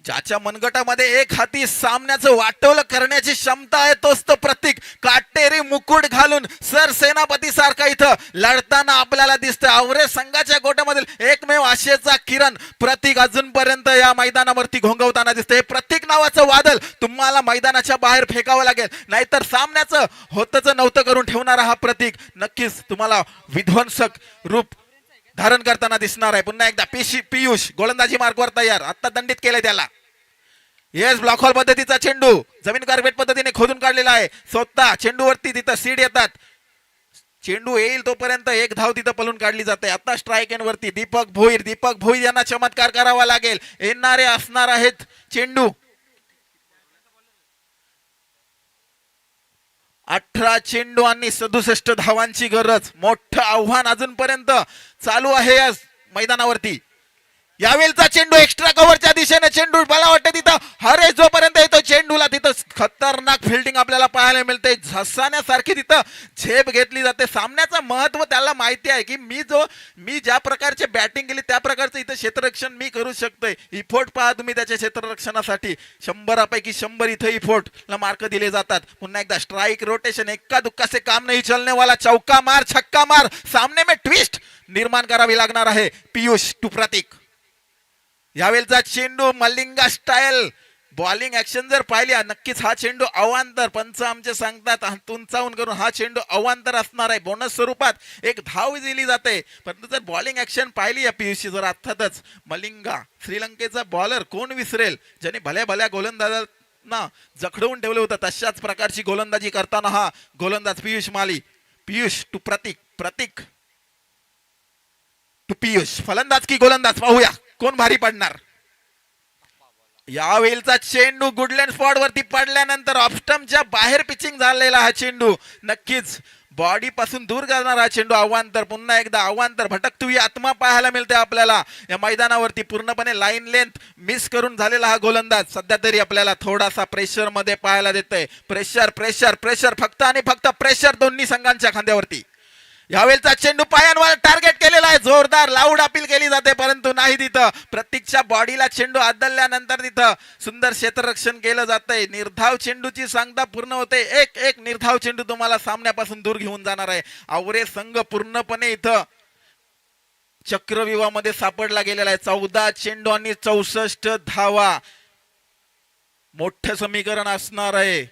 ज्याच्या मनगटामध्ये एक हाती सामन्याचं वाटोल करण्याची क्षमता आहे तोच तो प्रतीक. काटेरी मुकुट घालून सरसेनापती सारखा इथं लढताना आपल्याला दिसतोय. आवरे संघाच्या गोट्यामधील एकमेव आशेचा किरण प्रतीक अजूनपर्यंत या मैदानावरती घोंगवताना दिसतोय. प्रतीक नावाचं वादळ तुम्हाला मैदानाच्या बाहेर फेकावं लागेल, नाहीतर सामन्याचं होतच नव्हतं करून ठेवणारा हा प्रतीक नक्कीच तुम्हाला विध्वंसक रूप धारण करताना दिसणार आहे. पुन्हा एकदा पियुष गोलंदाजी मार्कवर तयार. आता दंडित केलंय त्याला. येस, ब्लॉक हॉल पद्धतीचा चेंडू जमीन कार्पेट पद्धतीने खोदून काढलेला आहे. स्वतः चेंडूवरती तिथं सीड येतात. चेंडू येईल तोपर्यंत एक धाव तिथं पळून काढली जाते. आता स्ट्राईक एंड वरती दीपक भोईर यांना चमत्कार करावा लागेल. येणारे असणार आहेत चेंडू. 18 चेंडू आणि 67 धावांची गरज. मोठं आव्हान अजूनपर्यंत चालू आहे या मैदानावरती. यावेळचा चेंडू एक्स्ट्रा कव्हरच्या दिशेने चेंडू मला वाटतं तिथं हरे जोपर्यंत येतो चेंडूला तिथं खतरनाक फिल्डिंग आपल्याला पाहायला मिळते. झसाण्यासारखी तिथं झेप घेतली जाते. सामन्याचं महत्व त्याला माहिती आहे की मी ज्या प्रकारचे बॅटिंग केली त्या प्रकारचं इथं क्षेत्ररक्षण मी करू शकतोय. इफोर्ट पहा तुम्ही त्याच्या क्षेत्ररक्षणासाठी. 100पैकी 100 इथं इफोर्टला मार्क दिले जातात. पुन्हा एकदा स्ट्राईक रोटेशन, एक्का दुक्का से काम नहीं चलने वाला. चौका मार छक्का मार, सामने में ट्विस्ट निर्माण करावी लागणार आहे पियुष टू प्रतीक. यावेळचा चेंडू मलिंगा स्टाईल बॉलिंग ऍक्शन जर पाहिली नक्कीच हा चेंडू अवांतर, पंच आमचे सांगतात उंचावून करून हा चेंडू अवांतर असणार आहे. बोनस स्वरूपात एक धाव दिली जाते. परंतु जर बॉलिंग ऍक्शन पाहिली या पियुषची जर अर्थातच मलिंगा श्रीलंकेचा बॉलर कोण विसरेल ज्याने भल्या भल्या गोलंदाजांना जखडवून ठेवलं होतं. तशाच प्रकारची गोलंदाजी करताना हा गोलंदाज पियुष माली. Piyush to Prateek, Prateek to Piyush. फलंदाज की गोलंदाज पाहूया कोण भारी पडणार. यावेळचा चेंडू गुडलँड स्पॉट वरती पडल्यानंतर ऑफस्टम्पच्या बाहेर पिचिंग झालेला हा चेंडू. नक्कीच बॉडी पासून दूर जाणार हा चेंडू. अवांतर, पुन्हा एकदा अवांतर, भटकतुई आत्मा पाहायला मिळते आपल्याला या मैदानावरती. पूर्णपणे लाईन लेंथ मिस करून झालेला हा गोलंदाज सध्या तरी आपल्याला थोडासा प्रेशर मध्ये पाहायला देतोय. प्रेशर प्रेशर प्रेशर, फक्त आणि फक्त प्रेशर दोन्ही संघांच्या खांद्यावरती. यावेळचा चेंडू पायांवर टार्गेट केलेला आहे. जोरदार लाऊड अपील केली जाते परंतु नाही तिथं. प्रत्येकच्या बॉडीला चेंडू आदळल्यानंतर तिथं सुंदर क्षेत्ररक्षण केलं जातंय. निर्धाव चेंडूची सांगता पूर्ण होते. एक निर्धाव चेंडू तुम्हाला सामन्यापासून दूर घेऊन जाणार आहे. आवरे संघ पूर्णपणे इथं चक्रव्यूहामध्ये सापडला गेलेला आहे. 14 चेंडू आणि 64 धावा. मोठं समीकरण असणार आहे.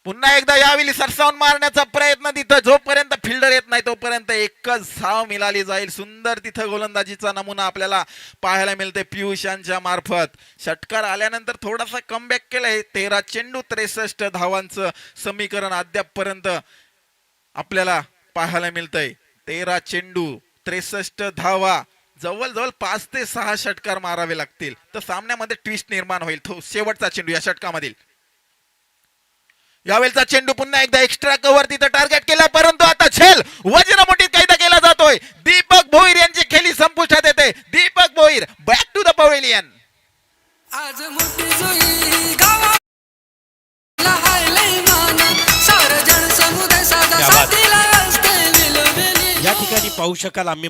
पुन्हा एकदा यावेळी सरसावून मारण्याचा प्रयत्न. तिथं जोपर्यंत फिल्डर येत नाही तोपर्यंत एकच धाव मिळाली जाईल. सुंदर तिथं गोलंदाजीचा नमुना आपल्याला पाहायला मिळते पियुष यांच्या मार्फत. षटकार आल्यानंतर थोडासा कमबॅक केलाय. 13 चेंडू 63 धावांचं समीकरण अद्यापपर्यंत आपल्याला पाहायला मिळतंय. 13 चेंडू 63 धावा. जवळजवळ 5 ते 6 षटकार मारावे लागतील तर सामन्यामध्ये ट्विस्ट निर्माण होईल. तो शेवटचा चेंडू या षटकामधील. यावेळचा चेंडू पुन्हा एकदा एक्स्ट्रा कव्हर तिथं टार्गेट केला परंतु आता झेल वज्रमुठीत कैद केला जातोय. दीपक भोईर यांची खेळी संपुष्टात येते. Deepak Bhoir back to the pavilion. आज मोठी जुई गावाला हायले मान सारजण समुदाय साधा साथीला असते विलविली. या ठिकाणी पाहू शकाल आम्ही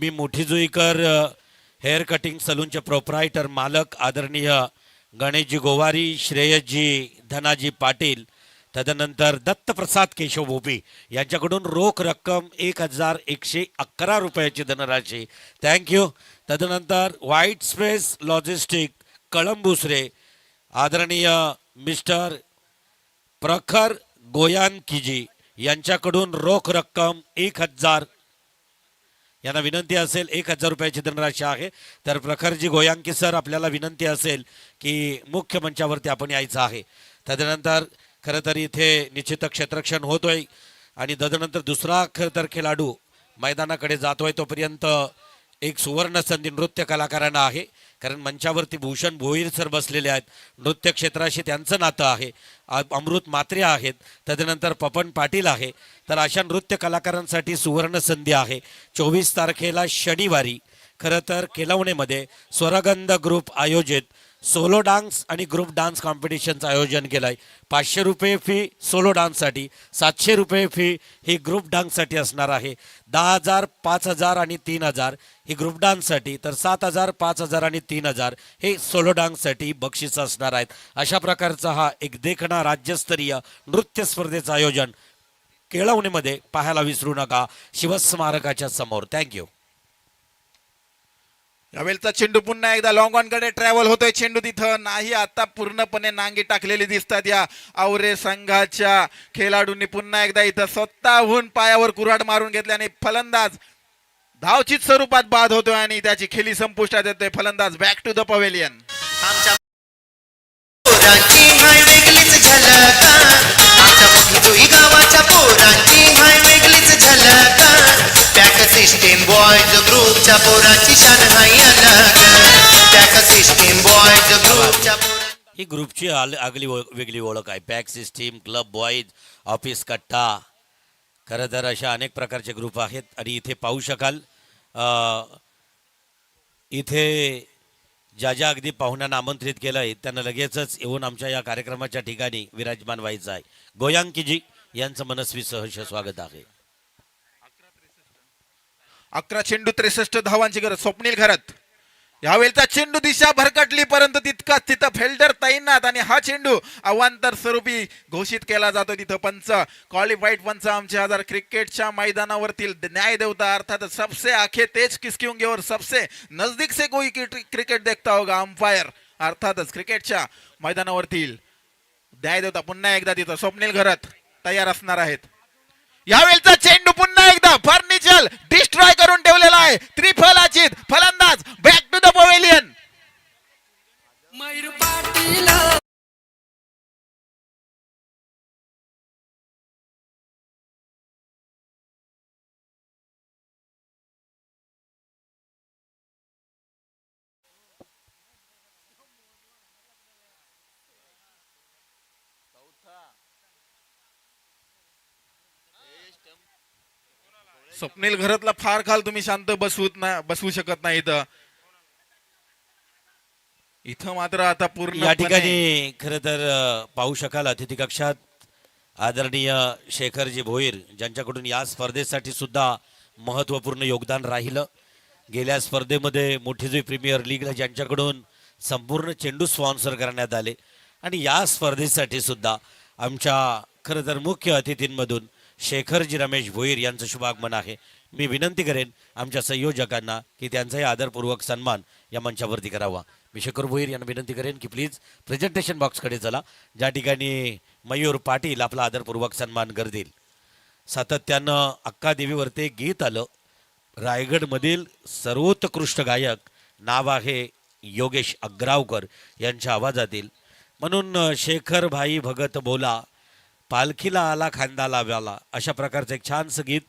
मोठी जुईकर हेअर कटिंग सलूनचे प्रोप्रायटर मालक आदरणीय गणेशजी गोवारी, श्रेयसजी धनाजी पाटील, तदनंतर दत्तप्रसाद केशव भोपी यांच्याकडून रोख रक्कम 1111 रुपयाची धनराशी. थँक्यू. तदनंतर व्हाईट स्पेस लॉजिस्टिक कळंबुसरे आदरणीय मिस्टर प्रखर गोयानकीजी यांच्याकडून रोख रक्कम 1000 यांना विनंती असेल 1000 रुपयाची धनराशी आहे. तर प्रखरजी गोयांकी सर आपल्याला विनंती असेल की मुख्य मंचावरती आपण यायचं आहे. तदनंतर खरं तर इथे निश्चित क्षेत्ररक्षण होतोय आणि तदनंतर दुसरा खरं तर खेळाडू मैदानाकडे जातोय. तोपर्यंत एक सुवर्ण संधी नृत्य कलाकारांना आहे, कारण मंचावरती भूषण भोईर सर बसलेले आहेत. नृत्य क्षेत्राशी त्यांचं नातं आहे. अमृत म्हात्रे आहेत, तदनंतर पपन पाटील आहे. तर अशा नृत्य कलाकारांसाठी सुवर्ण संधी आहे. 24 तारखेला शनिवारी खरं तर केलवणेमध्ये स्वरगंध ग्रुप आयोजित सोलो डान्स आणि ग्रुप डान्स कॉम्पिटिशनचं आयोजन केलं आहे. 500 रुपये फी सोलो डान्ससाठी, 700 रुपये फी ही ग्रुप डान्ससाठी असणार आहे. 10,000, 5,000 आणि 3,000 ही ग्रुप डान्ससाठी, तर 7,000, 5,000 आणि 3,000 हे सोलो डान्ससाठी बक्षीस असणार आहेत. अशा प्रकारचा हा एक देखणा राज्यस्तरीय नृत्य स्पर्धेचं आयोजन केळवणीमध्ये पाहायला विसरू नका, शिवस्मारकाच्या समोर. थँक्यू. यावेळेचा चेंडू पुन्हा एकदा लॉंग ऑन कडे ट्रॅव्हल होतोय. चेंडू तिथं नाही, आता पूर्णपणे नांगी टाकलेली दिसतात या आवरे संघाच्या खेळाडूंनी. पुन्हा एकदा इथं स्वतःहून पायावर कुऱ्हाड मारून घेतल्याने फलंदाज धावचीत स्वरूपात बाद होतोय आणि त्याची खेळी संपुष्टात येतोय. फलंदाज बॅक टू द पवेलियन. पोरांची हाय वेगळीच झलक, आमच्या मोठी गावाच्या पोरांची हाय वेगळीच झलक. पॅक सिस्टीम बॉयज ग्रुपच्या पोरांची शान हाय अलग. पॅक सिस्टीम बॉयज ग्रुपच्या ही ग्रुपची आगली वेगळी ओळख आहे. Pack system, club boys, office कट्टा, खरं तर अशा अनेक प्रकारचे ग्रुप आहेत. आणि इथे पाहू शकाल इथे ज्या ज्या अगदी पाहुण्यांना आमंत्रित केलं आहे त्यांना लगेचच येऊन आमच्या या कार्यक्रमाच्या ठिकाणी विराजमान व्हायचं आहे. गोयांकीजी यांचं मनस्वी सहर्ष स्वागत आहे. 11 चेंडू 63 धावांची गरज. स्वप्नील घरत. यावेळेचा चेंडू दिशा भरकटली, परंतु तितकाच तिथं फिल्डर तैनात आणि हा चेंडू अवांतर स्वरूपी घोषित केला जातो. तिथं पंच, क्वालिफाईड पंच आमचे हजार क्रिकेटच्या मैदानावरतील न्याय देवता, अर्थात सबसे आखे तेज किसकी होंगे और सबसे नजदीक से कोई क्रिकेट देखता होगा अंपायर, अर्थातच क्रिकेटच्या मैदानावरतील न्याय देवता पुन्हा एकदा तिथं स्वप्नील घरत तयार असणार आहेत. यावेळेचा चेंडू पुन्हा एकदा फर्निचर डिस्ट्रॉय करून ठेवलेला आहे. त्रिफलाचित फलंदाज back to the pavilion. Mayur Patil Swapnil घरातला फार खाल तुम्ही शांत बसवू शकत नाही. इथं मात्र आता पूर्ण या ठिकाणी खरं तर पाहू शकाल अतिथी कक्षात आदरणीय शेखरजी भोईर, ज्यांच्याकडून या स्पर्धेसाठी सुद्धा महत्त्वपूर्ण योगदान राहिलं. गेल्या स्पर्धेमध्ये मोठीजी प्रीमियर लीगला ज्यांच्याकडून संपूर्ण चेंडू स्पॉन्सर करण्यात आले आणि या स्पर्धेसाठी सुद्धा आमच्या खरं तर मुख्य अतिथींमधून शेखरजी रमेश भोईर यांचं शुभागमन आहे. मी विनंती करेन आमच्या संयोजकांना की त्यांचाही आदरपूर्वक सन्मान या मंचावरती करावा. मी शेखर भोईर यांना विनंती करेन की प्लीज प्रेझेंटेशन बॉक्सकडे चला, ज्या ठिकाणी मयूर पाटील आपला आदरपूर्वक सन्मान करतील. सातत्यानं अक्कादेवीवरती गीत आलं. रायगडमधील सर्वोत्कृष्ट गायक नाव आहे योगेश अग्रावकर यांच्या आवाजातील. म्हणून शेखर भाई भगत बोला, पालखीला आला खांदा व्याला, अशा प्रकारचं एक छानसं गीत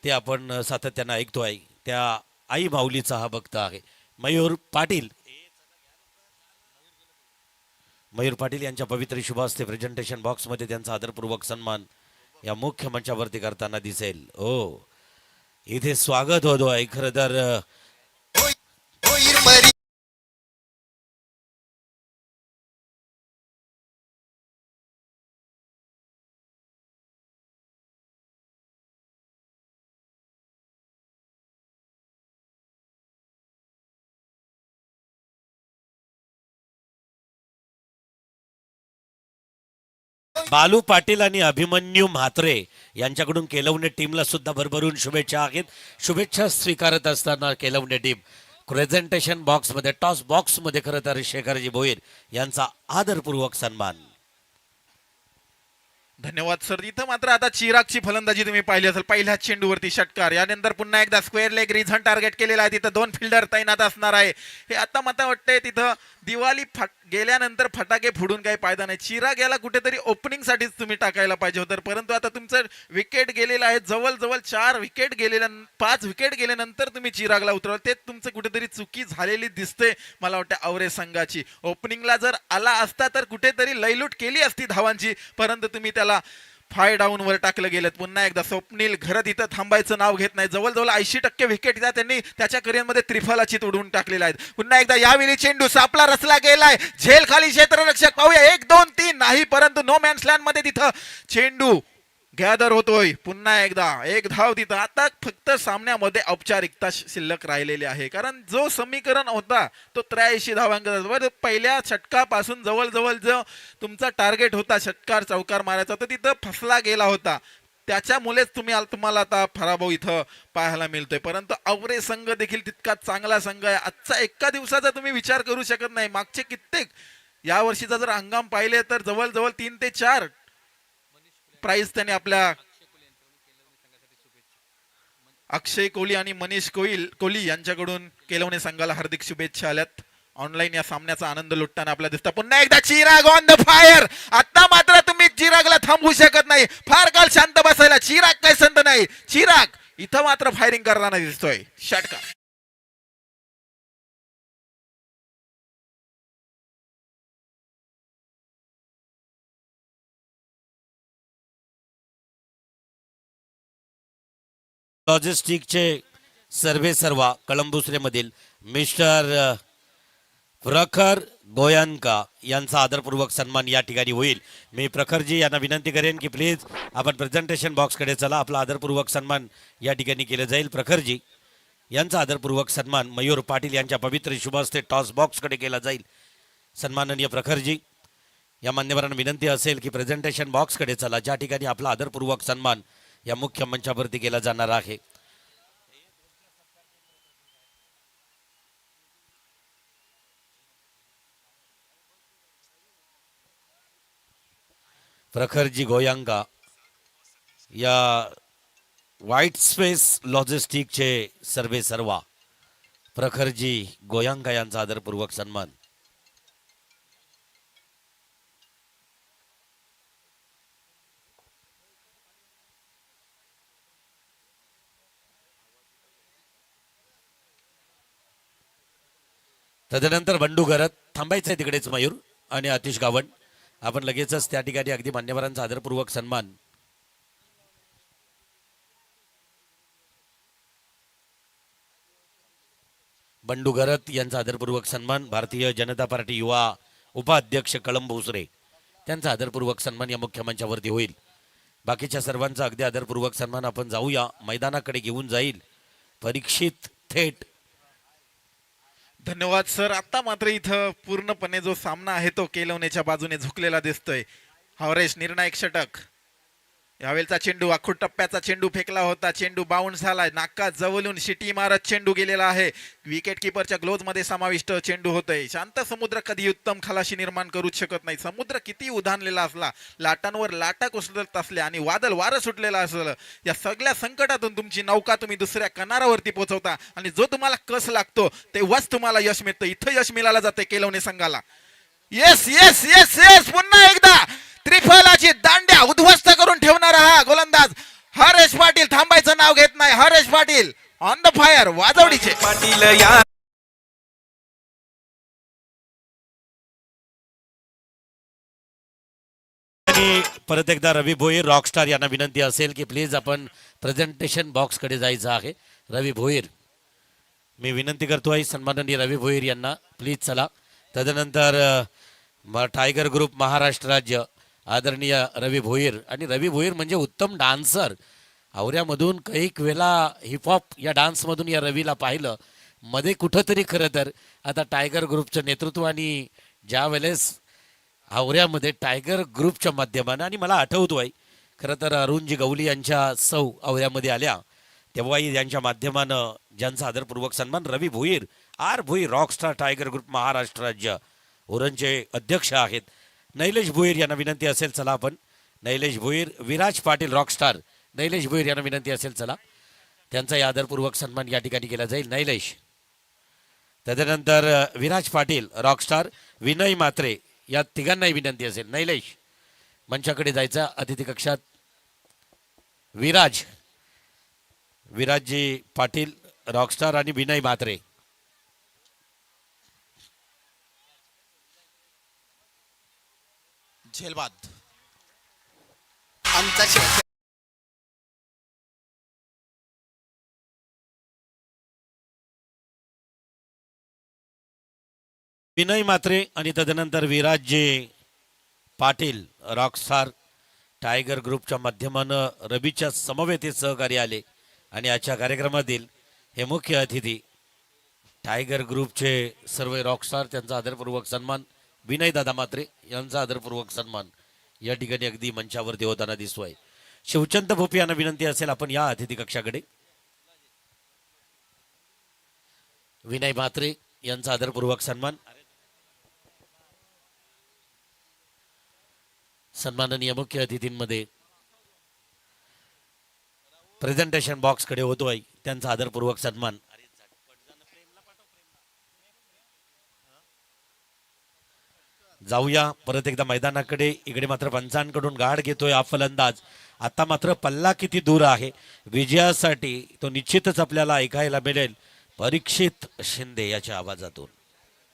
ते आपण सातत्यानं ऐकतो आहे. त्या आई माऊलीचा हा भक्त आहे मयूर पाटील. मयूर पाटील यांच्या पवित्र शुभास्ते प्रेझेंटेशन बॉक्समध्ये त्यांचा आदरपूर्वक सन्मान या मुख्य मंचावरती करताना दिसेल. हो, इथे स्वागत होतो आहे. खरं तर बालू पाटील आणि अभिमन्यू म्हात्रे यांच्याकडून केलवणे टीमला सुद्धा भरभरून शुभेच्छा आहेत. शुभेच्छा स्वीकारत असताना केलवणे टीम प्रेझेंटेशन बॉक्समध्ये, टॉस बॉक्समध्ये खरं तर शेखरजी भोईर यांचा आदरपूर्वक सन्मान. धन्यवाद सर. इथं मात्र आता चिरागची फलंदाजी तुम्ही पाहिली असेल. पहिल्याच चेंडूवरती षटकार, यानंतर पुन्हा एकदा स्क्वेअर लेग रिझन टार्गेट केलेला आहे. तिथं 2 फिल्डर तैनात असणार आहे. हे आता मला वाटतंय तिथं दिवाळी गेल्यानंतर फटाके फोडून काही फायदा नाही. चिराग याला कुठेतरी ओपनिंग साठीच तुम्ही टाकायला पाहिजे होतं, परंतु आता तुमचं विकेट गेलेलं आहे. जवळजवळ 4 विकेट गेलेल्या 5 विकेट गेल्यानंतर तुम्ही चिरागला उतरवलं, ते तुमचं कुठेतरी चुकी झालेली दिसते मला वाटतं आवरे संघाची. ओपनिंगला जर आला असता तर कुठेतरी लयलूट केली असती धावांची, परंतु तुम्ही त्याला 5 डाऊन वर टाकलं गेलं. पुन्हा एकदा स्वप्नील घरत इथं थांबायचं नाव घेत नाही. जवळजवळ 80% विकेट त्यांनी त्याच्या करिअरमध्ये त्रिफलाची तोडून टाकलेला आहे. पुन्हा एकदा यावेळी चेंडू सापला रचला गेलाय. झेल खाली क्षेत्ररक्षक पाहूया, 1 2 3 नाही, परंतु नो मॅन्स लँड मध्ये तिथं चेंडू गॅदर होतोय. पुन्हा एकदा 1 धाव तिथं. आता फक्त सामन्यामध्ये औपचारिकता शिल्लक राहिलेली आहे, कारण जो समीकरण होता तो 83 धावांक. पहिल्या षटकापासून जवळजवळ जो तुमचा टार्गेट होता षटकार चौकार मारायचा, तर तिथं फसला गेला होता. त्याच्यामुळेच तुम्हाला आता पराभव इथं पाहायला मिळतोय. परंतु आवरे संघ देखील तितकाच चांगला संघ आहे. आजचा एका दिवसाचा तुम्ही विचार करू शकत नाही. मागचे कित्येक या वर्षीचा जर हंगाम पाहिले तर जवळजवळ 3 ते 4 प्राइज त्यांनी आपल्या अक्षय कोहली आणि मनीष कोहली यांच्याकडून केलवणे संघाला हार्दिक शुभेच्छा आल्यात. ऑनलाईन या सामन्याचा आनंद लुटताना आपल्याला दिसतं. पुन्हा एकदा चिराग ऑन द फायर. आता मात्र तुम्ही चिरागला थांबवू शकत नाही. फार काळ शांत बसायला चिराग काही संत नाही. चिराग इथं मात्र फायरिंग करताना दिसतोय. षटकार लॉजिस्टिकचे सर्वे सर्वा कळंबुसरेमधील मिस्टर प्रखर गोयनका यांचा आदरपूर्वक सन्मान या ठिकाणी होईल. मी प्रखरजी यांना विनंती करेन की प्लीज आपण प्रेझेंटेशन बॉक्सकडे चला. आपला आदरपूर्वक सन्मान या ठिकाणी केलं जाईल. प्रखरजी यांचा आदरपूर्वक सन्मान मयूर पाटील यांच्या पवित्र शुभहस्ते टॉस बॉक्सकडे केला जाईल. सन्माननीय प्रखरजी, या मान्यवरांना विनंती असेल की प्रेझेंटेशन बॉक्सकडे चला, ज्या ठिकाणी आपला आदरपूर्वक सन्मान या मुख्य मंचावरती केला जाणार आहे. प्रखरजी गोयांगा या व्हाईट स्पेस लॉजिस्टिकचे सर्वे सर्वा प्रखरजी गोयांगा यांचा आदरपूर्वक सन्मान. तदनंतर बंडू घरत थांबायचं आहे तिकडेच मयूर आणि आतिश गावण. आपण लगेचच त्या ठिकाणी अगदी मान्यवरांचा आदरपूर्वक सन्मान. बंडू घरत यांचा आदरपूर्वक सन्मान. भारतीय जनता पार्टी युवा उपाध्यक्ष कळंबुसरे त्यांचा आदरपूर्वक सन्मान या मुख्य मंचावरती होईल. बाकीच्या सर्वांचा अगदी आदरपूर्वक सन्मान आपण जाऊया मैदानाकडे घेऊन जाईल परीक्षित थेट. धन्यवाद सर. आता मात्र इथं पूर्णपणे जो सामना आहे तो केलवण्याच्या बाजूने झुकलेला दिसतोय. हवरेश निर्णायक षटक. यावेळचा चेंडू आखूड टप्प्याचा चेंडू फेकला होता. चेंडू बाउन्स झालाय. नाका जवळून शिटी मारत चेंडू गेलेला आहे. विकेट किपरच्या ग्लोव्ज मध्ये समाविष्ट चेंडू होतोय. शांत समुद्र कधी उत्तम खलाशी निर्माण करूच शकत नाही. समुद्र किती उधाणलेला असला, लाटांवर लाटा कोसळत असल्या आणि वादळ वारं सुटलेला असलं, या सगळ्या संकटातून तुमची नौका तुम्ही दुसऱ्या किनाऱ्यावरती पोहोचवता आणि जो तुम्हाला कस लागतो तेव्हाच तुम्हाला यश मिळतं. इथं यश मिळालं जाते केलवणे संघाला. Yes yes yes yes. पुन्हा एकदा त्रिफलाची दांड्या उद्ध्वस्त करून ठेवणारा हा गोलंदाज हरेश पाटील थांबायचं नाव घेत नाही. Haresh Patil on the fire. वाजवडीचे पाटील या आणि परत एकदा रवी भोईर रॉकस्टार यांना विनंती असेल की प्लीज आपण प्रेझेंटेशन बॉक्सकडे जायचं आहे. रवी भोईर, मी विनंती करतो आहे सन्माननीय रवी भोईर यांना प्लीज चला. तदनंतर टायगर ग्रुप महाराष्ट्र राज्य आदरणीय रवी भोईर. आणि रवी भोईर म्हणजे उत्तम डान्सर. आवऱ्यामधून कैक वेळा हिपहॉप या डान्समधून या रवीला पाहिलं मध्ये कुठंतरी. खरं तर आता टायगर ग्रुपचं नेतृत्व आणि ज्या वेळेस आवऱ्यामध्ये टायगर ग्रुपच्या माध्यमानं, आणि मला आठवतोय खरं तर अरुणजी गवली यांच्या सौ आवऱ्यामध्ये आल्या तेव्हाही यांच्या माध्यमानं ज्यांचा आदरपूर्वक सन्मान Ravi Bhoir R Bhoir rockstar tiger group Maharashtra राज्य ओरणचे अध्यक्ष आहेत. नैलेश भोईर यांना विनंती असेल चला आपण नैलेश भोईर, विराज पाटील रॉकस्टार नैलेश भोईर यांना विनंती असेल चला त्यांचाही आदरपूर्वक सन्मान या ठिकाणी केला जाईल. नैलेश, तदनंतर विराज पाटील रॉकस्टार, विनय मात्रे या तिघांनाही विनंती असेल. नैलेश मंचाकडे जायचा अतिथी कक्षात. विराजजी पाटील रॉकस्टार आणि विनय म्हात्रे. झेलबाद आमचा शेतकरी विनय म्हात्रे आणि तदनंतर विराजजी पाटील रॉकस्टार टायगर ग्रुपच्या माध्यमानं रवीच्या समवेत सहकारी आले आणि आजच्या कार्यक्रमातील हे मुख्य अतिथी टायगर ग्रुपचे सर्व रॉकस्टार त्यांचा आदरपूर्वक सन्मान. विनय दादा म्हात्रे यांचा आदरपूर्वक सन्मान या ठिकाणी अगदी मंचावरती होताना दिसतोय. शिवचंद भोपी यांना विनंती असेल आपण या अतिथी कक्षाकडे. विनय म्हात्रे यांचा आदरपूर्वक सन्मान. सन्माननीय मुख्य अतिथींमध्ये प्रेझेंटेशन बॉक्स कडे होतोय त्यांचा आदरपूर्वक सन्मान. जाऊया परत एकदा मैदानाकडे. इकडे मात्र पंचांकडून गाड घेतोय हा फलंदाज. आता मात्र पल्ला किती दूर आहे विजयासाठी तो निश्चितच आपल्याला ऐकायला मिळेल परीक्षित शिंदे याच्या आवाजातून.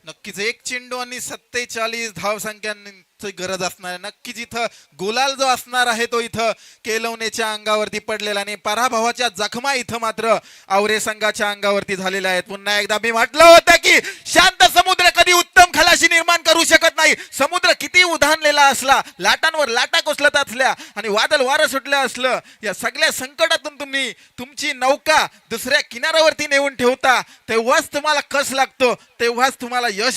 नक्कीच एक चेंडू आणि 47 धावसंख्यांची गरज असणार आहे. नक्कीच इथं गुलाल जो असणार आहे तो इथं केलवणेच्या अंगावरती पडलेला आणि पराभवाच्या जखमा इथं मात्र आवरे संघाच्या अंगावरती झालेल्या आहेत. पुन्हा एकदा मी म्हटलं होतं की शांत समुद्र कधी उत्तम खलाशी निर्माण करू शकत नाही. समुद्र किती उधाणलेला असला, लाटांवर लाटा कोसळत असल्या आणि वादळ वारं सुटलं असलं, या सगळ्या संकटातून तुम्ही तुमची नौका दुसऱ्या किनाऱ्यावरती नेऊन ठेवता तेव्हाच तुम्हाला कस लागतो, तेव्हाच तुम्हाला यश